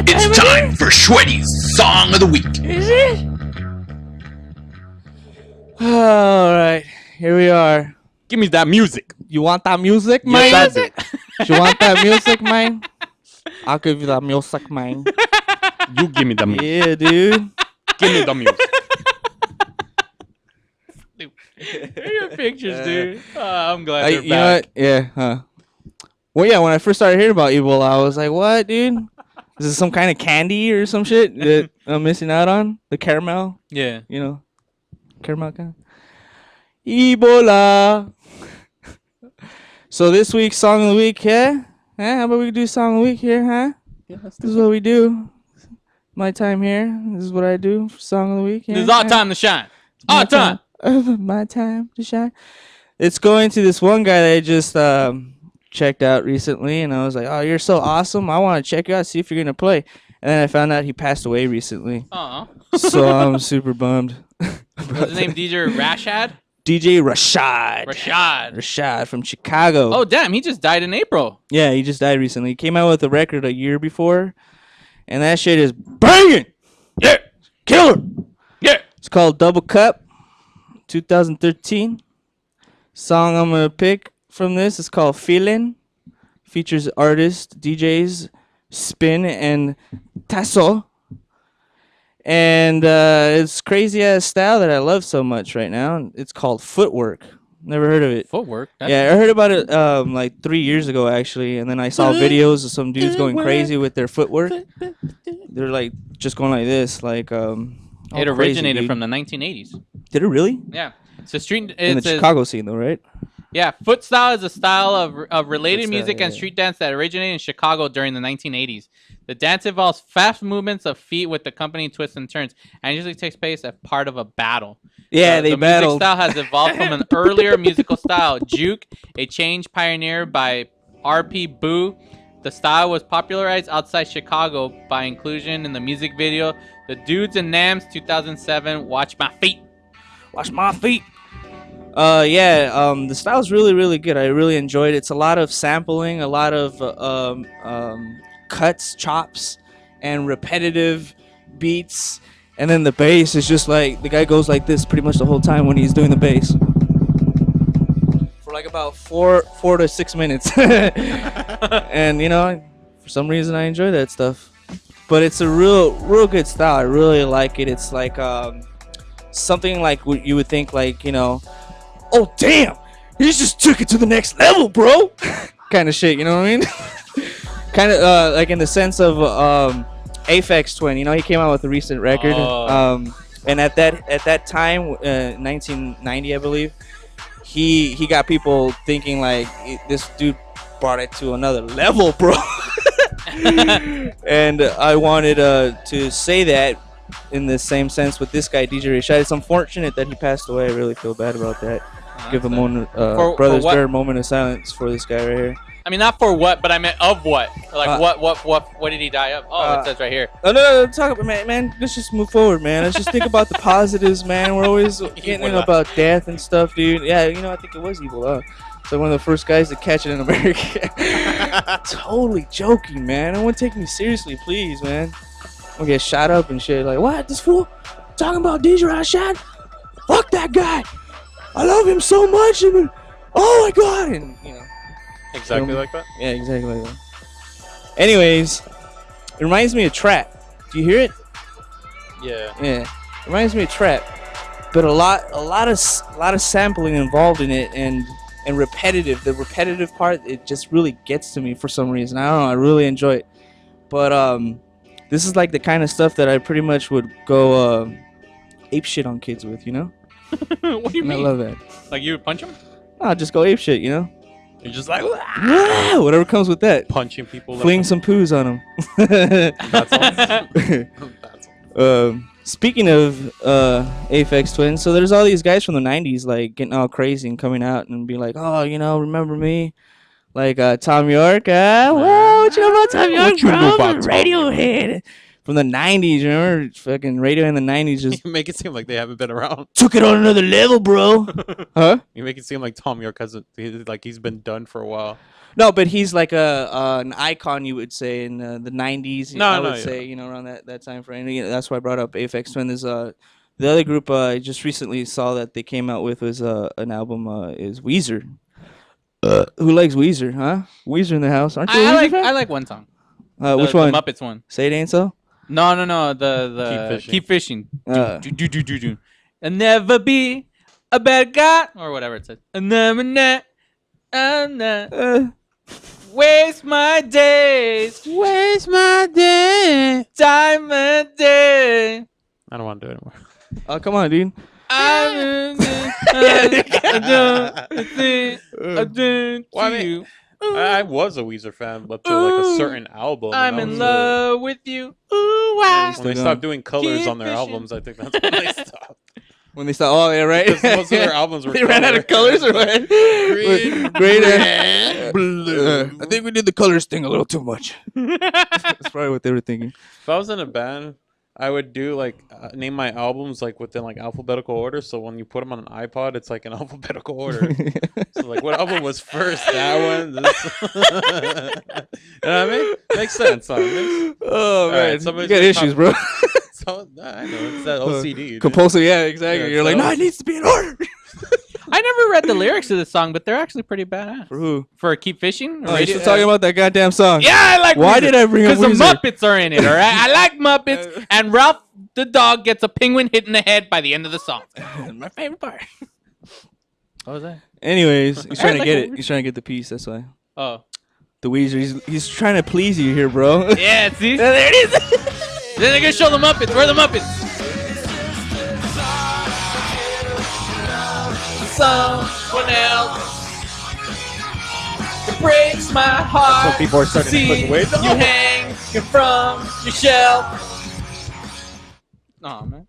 It's time for Shweddy's Song of the Week. Is it? All right, here we are. Give me that music. You want that music, man? Yes, I do. You want that music, man? I'll give you that music, man. You give me the music. Yeah, dude. Give me the music. Your pictures, dude. I'm glad they're You back. know what? Yeah. Well, yeah. When I first started hearing about Ebola, I was like, "What, dude? Is this some kind of candy or some shit that I'm missing out on? The caramel? Yeah. You know, caramel kind. Ebola." So this week's song of the week, yeah? How about we do song of the week here, huh? Yeah, this is what we do. My time here. This is what I do for song of the week. This is our time to shine. Our time. My time to shine. It's going to this one guy that I just checked out recently, and I was like, "Oh, you're so awesome! I want to check you out, see if you're gonna play." And then I found out he passed away recently. Aw. So I'm super bummed. What's his name? DJ Rashad? DJ Rashad. Rashad from Chicago. Oh, damn. He just died in April. Yeah, he just died recently. He came out with a record a year before, and that shit is banging. Yeah. Killer. Yeah. It's called Double Cup, 2013. Song I'm going to pick from this is called Feelin'. Features artists, DJs, Spin, and Tasso. And it's crazy ass style that I love so much right now. It's called Footwork. Never heard of it. Footwork? Yeah, I heard about it like 3 years ago actually, and then I saw videos of some dudes going crazy with their footwork. They're like just going like this, like It originated from the 1980s. Did it really? Yeah. It's a street In the Chicago scene though, right? Yeah, foot style is a style of related Foot style, music and yeah. street dance that originated in Chicago during the 1980s. The dance involves fast movements of feet with accompanying twists and turns, and usually takes place as part of a battle. Yeah, they the battled. music style has evolved from an earlier musical style, juke, a change pioneered by R.P. Boo. The style was popularized outside Chicago by inclusion in the music video The Dudes and Nams 2007, Watch My Feet. Watch my feet. The style's really, really good. I really enjoyed it. It's a lot of sampling, a lot of cuts, chops, and repetitive beats. And then the bass is just like, the guy goes like this pretty much the whole time when he's doing the bass. For like about 4 to 6 minutes. And, you know, for some reason I enjoy that stuff. But it's a real good style. I really like it. It's like, something like what you would think, like, you know, oh damn, he just took it to the next level, bro. Kind of shit, you know what I mean? Kind of like in the sense of Aphex Twin. You know, he came out with a recent record, and at that time, 1990, I believe, he got people thinking like this dude brought it to another level, bro. And I wanted to say that in the same sense with this guy, DJ Rashad. It's unfortunate that he passed away. I really feel bad about that. Give a moment, Brothers Bear moment of silence for this guy right here. I mean, not for what, but I meant of what. Like, what did he die of? Oh, it says right here. No, talk about, man. Let's just move forward, man. Let's just think about the positives, man. We're always getting in about death and stuff, dude. Yeah, you know, I think it was Ebola. So one of the first guys to catch it in America. Totally joking, man. No one take me seriously, please, man. I'm gonna get shot up and shit. Like, what? This fool talking about DJ Rashad? Fuck that guy. I love him so much. And, oh my god, and you know. Exactly like that? Yeah, exactly like that. Anyways, it reminds me of Trap. Do you hear it? Yeah. Yeah. It reminds me of Trap. But a lot of sampling involved in it and repetitive. The repetitive part, it just really gets to me for some reason. I don't know, I really enjoy it. But this is like the kind of stuff that I pretty much would go ape shit on kids with, you know? What do you mean? I love that. Like you would punch him? I'll just go ape shit, you know? You're just like, whatever comes with that. Punching people. Fling some poos on them. Speaking of Aphex Twin, so there's all these guys from the 90s like getting all crazy and coming out and be like, oh, you know, remember me? Like Tom York. Whoa, what you know about Tom York? What you know about Radiohead? From the 90s, remember? Fucking Radiohead in the 90s just You make it seem like they haven't been around. took it on another level, bro. Huh? You make it seem like Tom York hasn't, he's been done for a while. No, but he's like an icon, you would say, in the 90s. I would say, you know, around that time frame. You know, that's why I brought up Aphex Twin. There's the other group I just recently saw that they came out with was an album is Weezer. Who likes Weezer, huh? Weezer in the house. Aren't you a Weezer fan? I like one song. Which one? The Muppets one. Say it ain't so? No. The Keep Fishing. Do. And never be a bad guy. Or whatever it says. And never waste my days. Waste my day. Time a day. I don't want to do it anymore. Oh, come on, dude. I was a Weezer fan, but to like a certain album. I'm in love with you. Ooh, why? When they stopped doing colors on their albums, I think that's when they stopped. When they stopped, oh yeah, right. Because most of their albums were they ran out of colors or what? Green, red, blue. I think we did the colors thing a little too much. That's probably what they were thinking. If I was in a band, I would do like name my albums like within like alphabetical order. So when you put them on an iPod, it's like an alphabetical order. So like, what album was first? That one. This. You know what I mean? Makes sense. Huh? Oh man, you got issues, bro. So, I know it's that OCD. Compulsive, yeah, exactly. Yeah, You're like, no, it needs to be in order. I never read the lyrics of this song, but they're actually pretty badass. For who? For Keep Fishing? Oh, you're still talking about that goddamn song. Yeah, I like Why Weezer. did I bring up Weezer? Because the Muppets are in it, all right? I like Muppets, and Ralph the dog gets a penguin hit in the head by the end of the song. My favorite part. What was that? Anyways, he's trying to get it. He's trying to get the piece, that's why. Oh. The Weezer, he's trying to please you here, bro. Yeah, see? There it is. Then they're going to show the Muppets. Where are the Muppets? Someone else. It breaks my heart. So people are starting to push away. You hang from your shelf. Aw, man.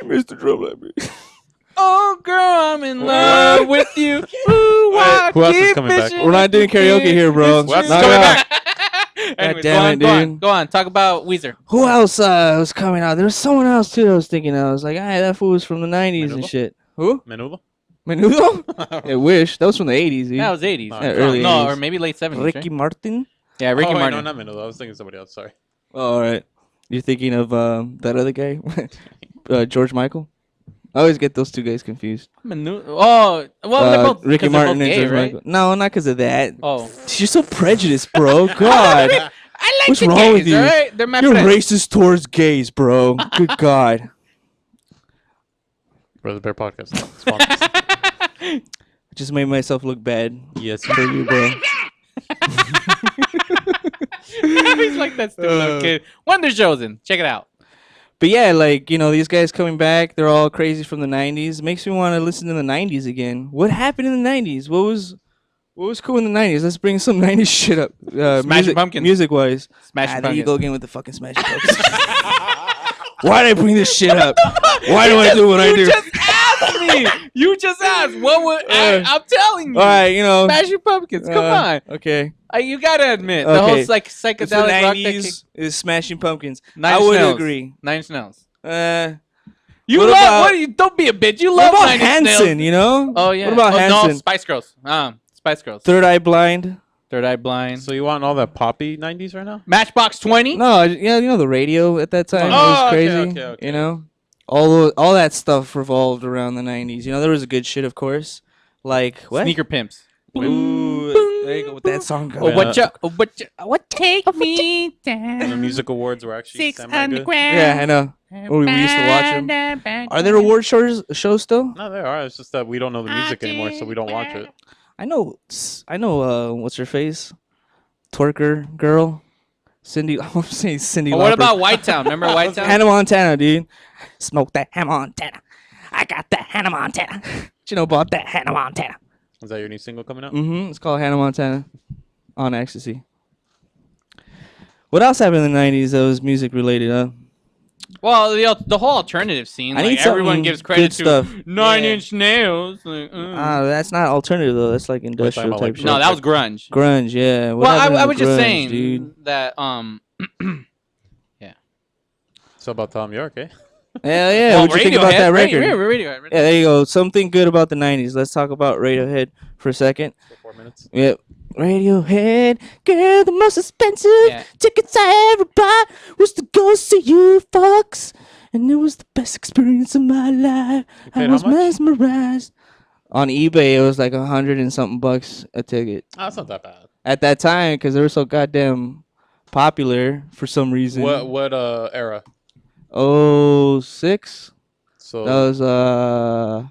Mr. Drum. Oh, girl, I'm in love with you. Ooh, why who else is keep coming back? fishing We're not doing karaoke here, bro. Who else is Knock coming it out. back? Anyways, damn it, dude. Go on. Talk about Weezer. Who else was coming out? There was someone else, too, that I was thinking of. I was like, that fool was from the 90s and shit. Who? Menudo? Menudo? I wish. That was from the 80s, dude. That was 80s. Yeah, early no, 80s. or maybe late 70s. Ricky right? Martin? Yeah, Ricky wait, Martin. No, not Menudo. I was thinking somebody else. Sorry. Oh, all right. You're thinking of that other guy? George Michael? I always get those two guys confused. Oh, well, they're both Ricky 'cause they're Martin both and gay, George right? Michael. No, not because of that. Oh. You're so prejudiced, bro. God. I like What's the wrong gays, with you? all right? They're my You're friends. racist towards gays, bro. Good God. Brother Bear Podcast. Sponsors. I just made myself look bad. Yes, for you, bro. He's like that stupid little kid. Wonder Chosen. Check it out. But yeah, like, these guys coming back, they're all crazy from the 90s. Makes me want to listen to the 90s again. What happened in the 90s? What was cool in the 90s? Let's bring some 90s shit up. Smashing Pumpkins. Music-wise. Smashing there you Pumpkins. go again with the fucking Smashing Pumpkins. Why did I bring this shit up? Why do I do what I do? You just asked me. You just asked. What would I'm telling you. All right, Smashing Pumpkins. Come on. Okay. You gotta admit the whole It's the psychedelic rock. 90s is Smashing Pumpkins. Nine I would Snails. agree. Nine Snails. You What love? about, what are you? Don't be a bitch. You love What about Nine Snails. Hanson? Oh yeah. What about No, Hanson? Spice Girls. Spice Girls. Third Eye Blind. Third Eye Blind. So you want all that poppy 90s right now? Matchbox 20. No, the radio at that time Oh, was crazy. okay. All that stuff revolved around the 90s. There was a good shit, of course. Like what? Sneaker Pimps. Ooh, there you go with that song. What take me down? And the music awards were actually semi-good. Underground. Yeah, I know. Or we used to watch them. Are there award shows still? No, there are. It's just that we don't know the music anymore, so we don't watch it. I know. What's her face? Twerker girl. Cindy. I'm saying Cindy. What Lauper. about White Town? Remember White Town? Hannah Montana, dude. Smoke that Hannah Montana. I got that Hannah Montana. You know about that Hannah Montana? Is that your new single coming out? Mm-hmm. It's called Hannah Montana on Ecstasy. What else happened in the 90s that was music related, huh? Well, the whole alternative scene. I need everyone something gives credit good to stuff. 9 Inch Nails. Like, That's not alternative, though. That's like industrial about, type like, shit. no, that was grunge. Grunge, yeah. What Well, happened I to was just grunge, saying dude? that So about Tom York, eh? Hell yeah. Well, What'd you think about that record? Radiohead. Yeah, there you go. Something good about the 90s. Let's talk about Radiohead for a second. 4 minutes. Yep. Radiohead, girl, the most expensive Yeah. tickets I ever bought was to go see you, fucks. And it was the best experience of my life. I paid how was much? mesmerized. On eBay, it was like $100 and something bucks a ticket. Oh, that's not that bad. At that time, because they were so goddamn popular for some reason. What era? 06? So That was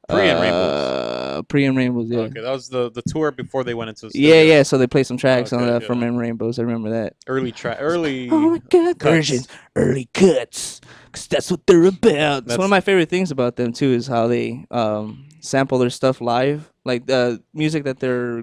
Pre and Rainbows. Pre and Rainbows, yeah. Okay, that was the tour before they went into the Yeah, studio. yeah. So they played some tracks on Okay, that yeah. from M Rainbows. I remember that. Early. Oh my god, cuts. versions, early cuts, because that's what they're about. That's one That's- of my favorite things about them too is how they sample their stuff live, like the music that they're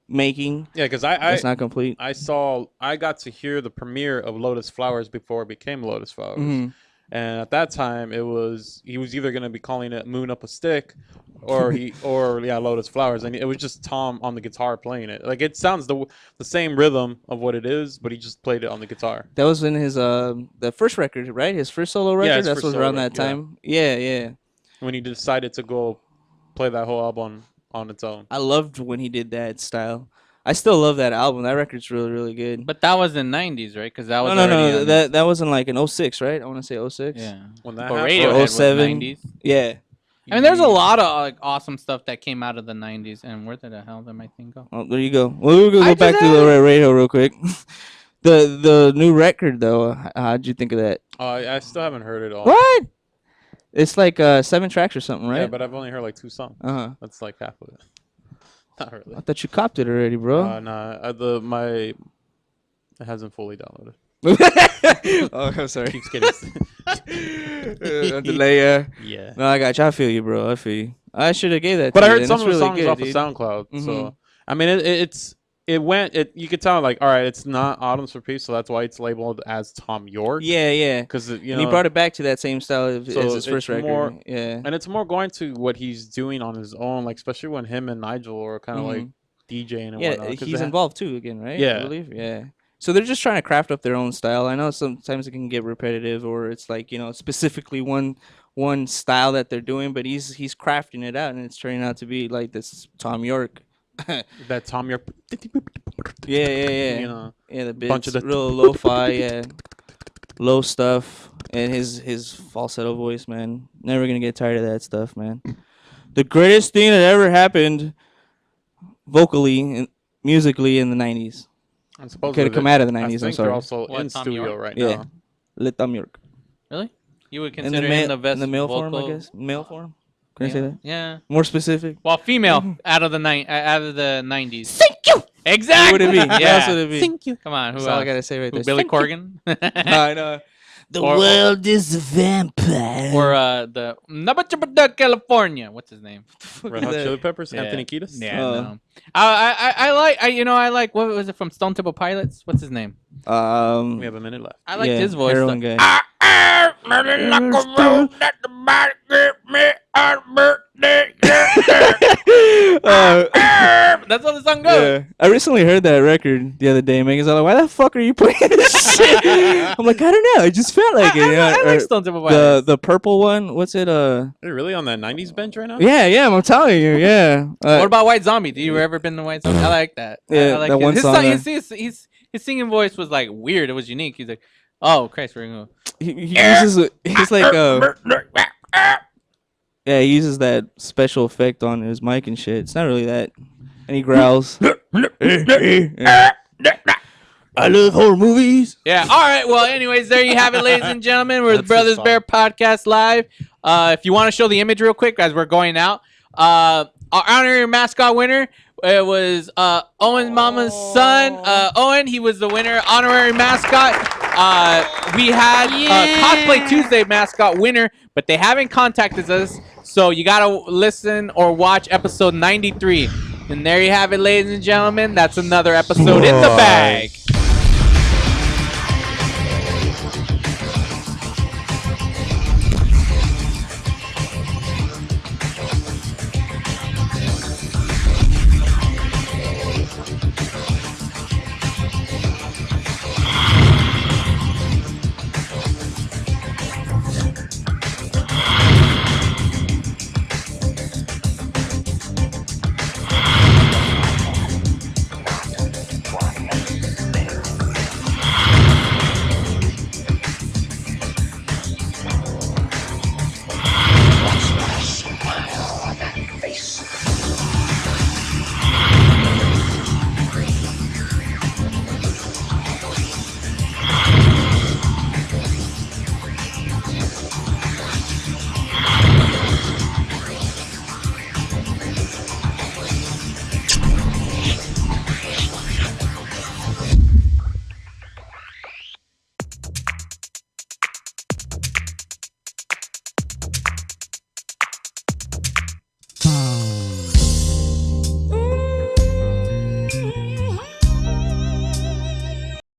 making. Yeah, because It's not complete. I got to hear the premiere of Lotus Flowers before it became Lotus Flowers. Mhm. And at that time, he was either going to be calling it Moon Up a Stick, or Lotus Flowers, and it was just Tom on the guitar playing it. Like it sounds the same rhythm of what it is, but he just played it on the guitar. That was in his the first record, right? His first solo record. his That first was solo around that record, yeah. time. Yeah, yeah. When he decided to go play that whole album on its own. I loved when he did that style. I still love that album. That record's really, really good. But that was in '90s, right? Because that was no. already on- That wasn't like in 06, right? I want to say 06. Yeah. When that But happened, Radiohead Or was 07. 90s. Yeah. I mean, there's a lot of like awesome stuff that came out of the '90s, and where the hell did my thing go? Oh, there you go. Well, we'll go I back just to had the radio real quick. The new record though, how'd you think of that? I still haven't heard it all. What? It's like 7 tracks or something, right? Yeah, but I've only heard like 2 songs. Uh-huh. That's like half of it. Not really. I thought you copped it already, bro. Nah, it hasn't fully downloaded. Oh, I'm sorry. Keeps getting delay. Yeah. No, I got you. I feel you, bro. I feel you. I should have gave that. But to I you heard then. some It's of the really songs good, off dude. of SoundCloud. Mhm. So I mean, you could tell like, all right, it's not Autumn's for Peace, so that's why it's labeled as Tom York. Yeah, yeah. Because And he brought it back to that same style as so his first it's record. more- Yeah. and it's more going to what he's doing on his own, like especially when him and Nigel are kind of like DJing and Yeah, whatnot. 'cause he's they ha- involved too again, right? Yeah. I believe. Yeah. So they're just trying to craft up their own style. I know sometimes it can get repetitive, or it's like specifically one style that they're doing, but he's crafting it out, and it's turning out to be like this Tom York. That Tom York. Yeah. You know, yeah, the bunch bits, of the- real lo-fi, yeah, low stuff, and his falsetto voice, man. Never gonna get tired of that stuff, man. The greatest thing that ever happened, vocally and musically, in the '90s. And Could supposedly have come they- out of the I '90s. I'm think sorry. they're also What, in Tom studio York? right Yeah, now. Le Tom York. Really? You would In consider the him the best in the male form, I vocal- guess. Male form. Can I say that? Yeah. More specific. Well, female out of the 90s. Thank you. Who Exactly. would it be? Yeah. Who would it be? Thank you. Come on. Who That's all I else? gotta say right Who, there. Billy Thank you. Corgan. I know. The Or- world is a vampire. Or the Nabachapata, California. What's his name? Red Hot Chili Peppers, Yeah. Anthony Kiedis. Yeah, no. I like what was it from Stone Temple Pilots? What's his name? We have a minute left. I liked yeah, his voice. heroin though. guy. That's how the song goes. Yeah. I recently heard that record the other day. Megan's like, "Why the fuck are you playing this shit?" I'm like, "I don't know. It just felt like it." You know? I like Or Stone Temple Pilots. the purple one. What's it? Are you really on that 90s bench right now? Yeah. I'm telling you. Yeah. What about White Zombie? Do you ever been to White Zombie? I like that. Yeah, I like that one his song there. his singing voice was like weird. It was unique. He's like, oh Christ, we're gonna go. He uses. He's like. Yeah, he uses that special effect on his mic and shit. It's not really that. And he growls. Yeah. I love horror movies. Yeah. All right. Well, anyways, there you have it, ladies and gentlemen. We're the Brothers Bear Podcast Live. If you want to show the image real quick as we're going out, our honorary mascot winner, it was Owen's mama's son. Owen, he was the winner, honorary mascot. We had Cosplay Tuesday mascot winner, but they haven't contacted us. So you got to listen or watch episode 93. And there you have it, ladies and gentlemen. That's another episode in the bag.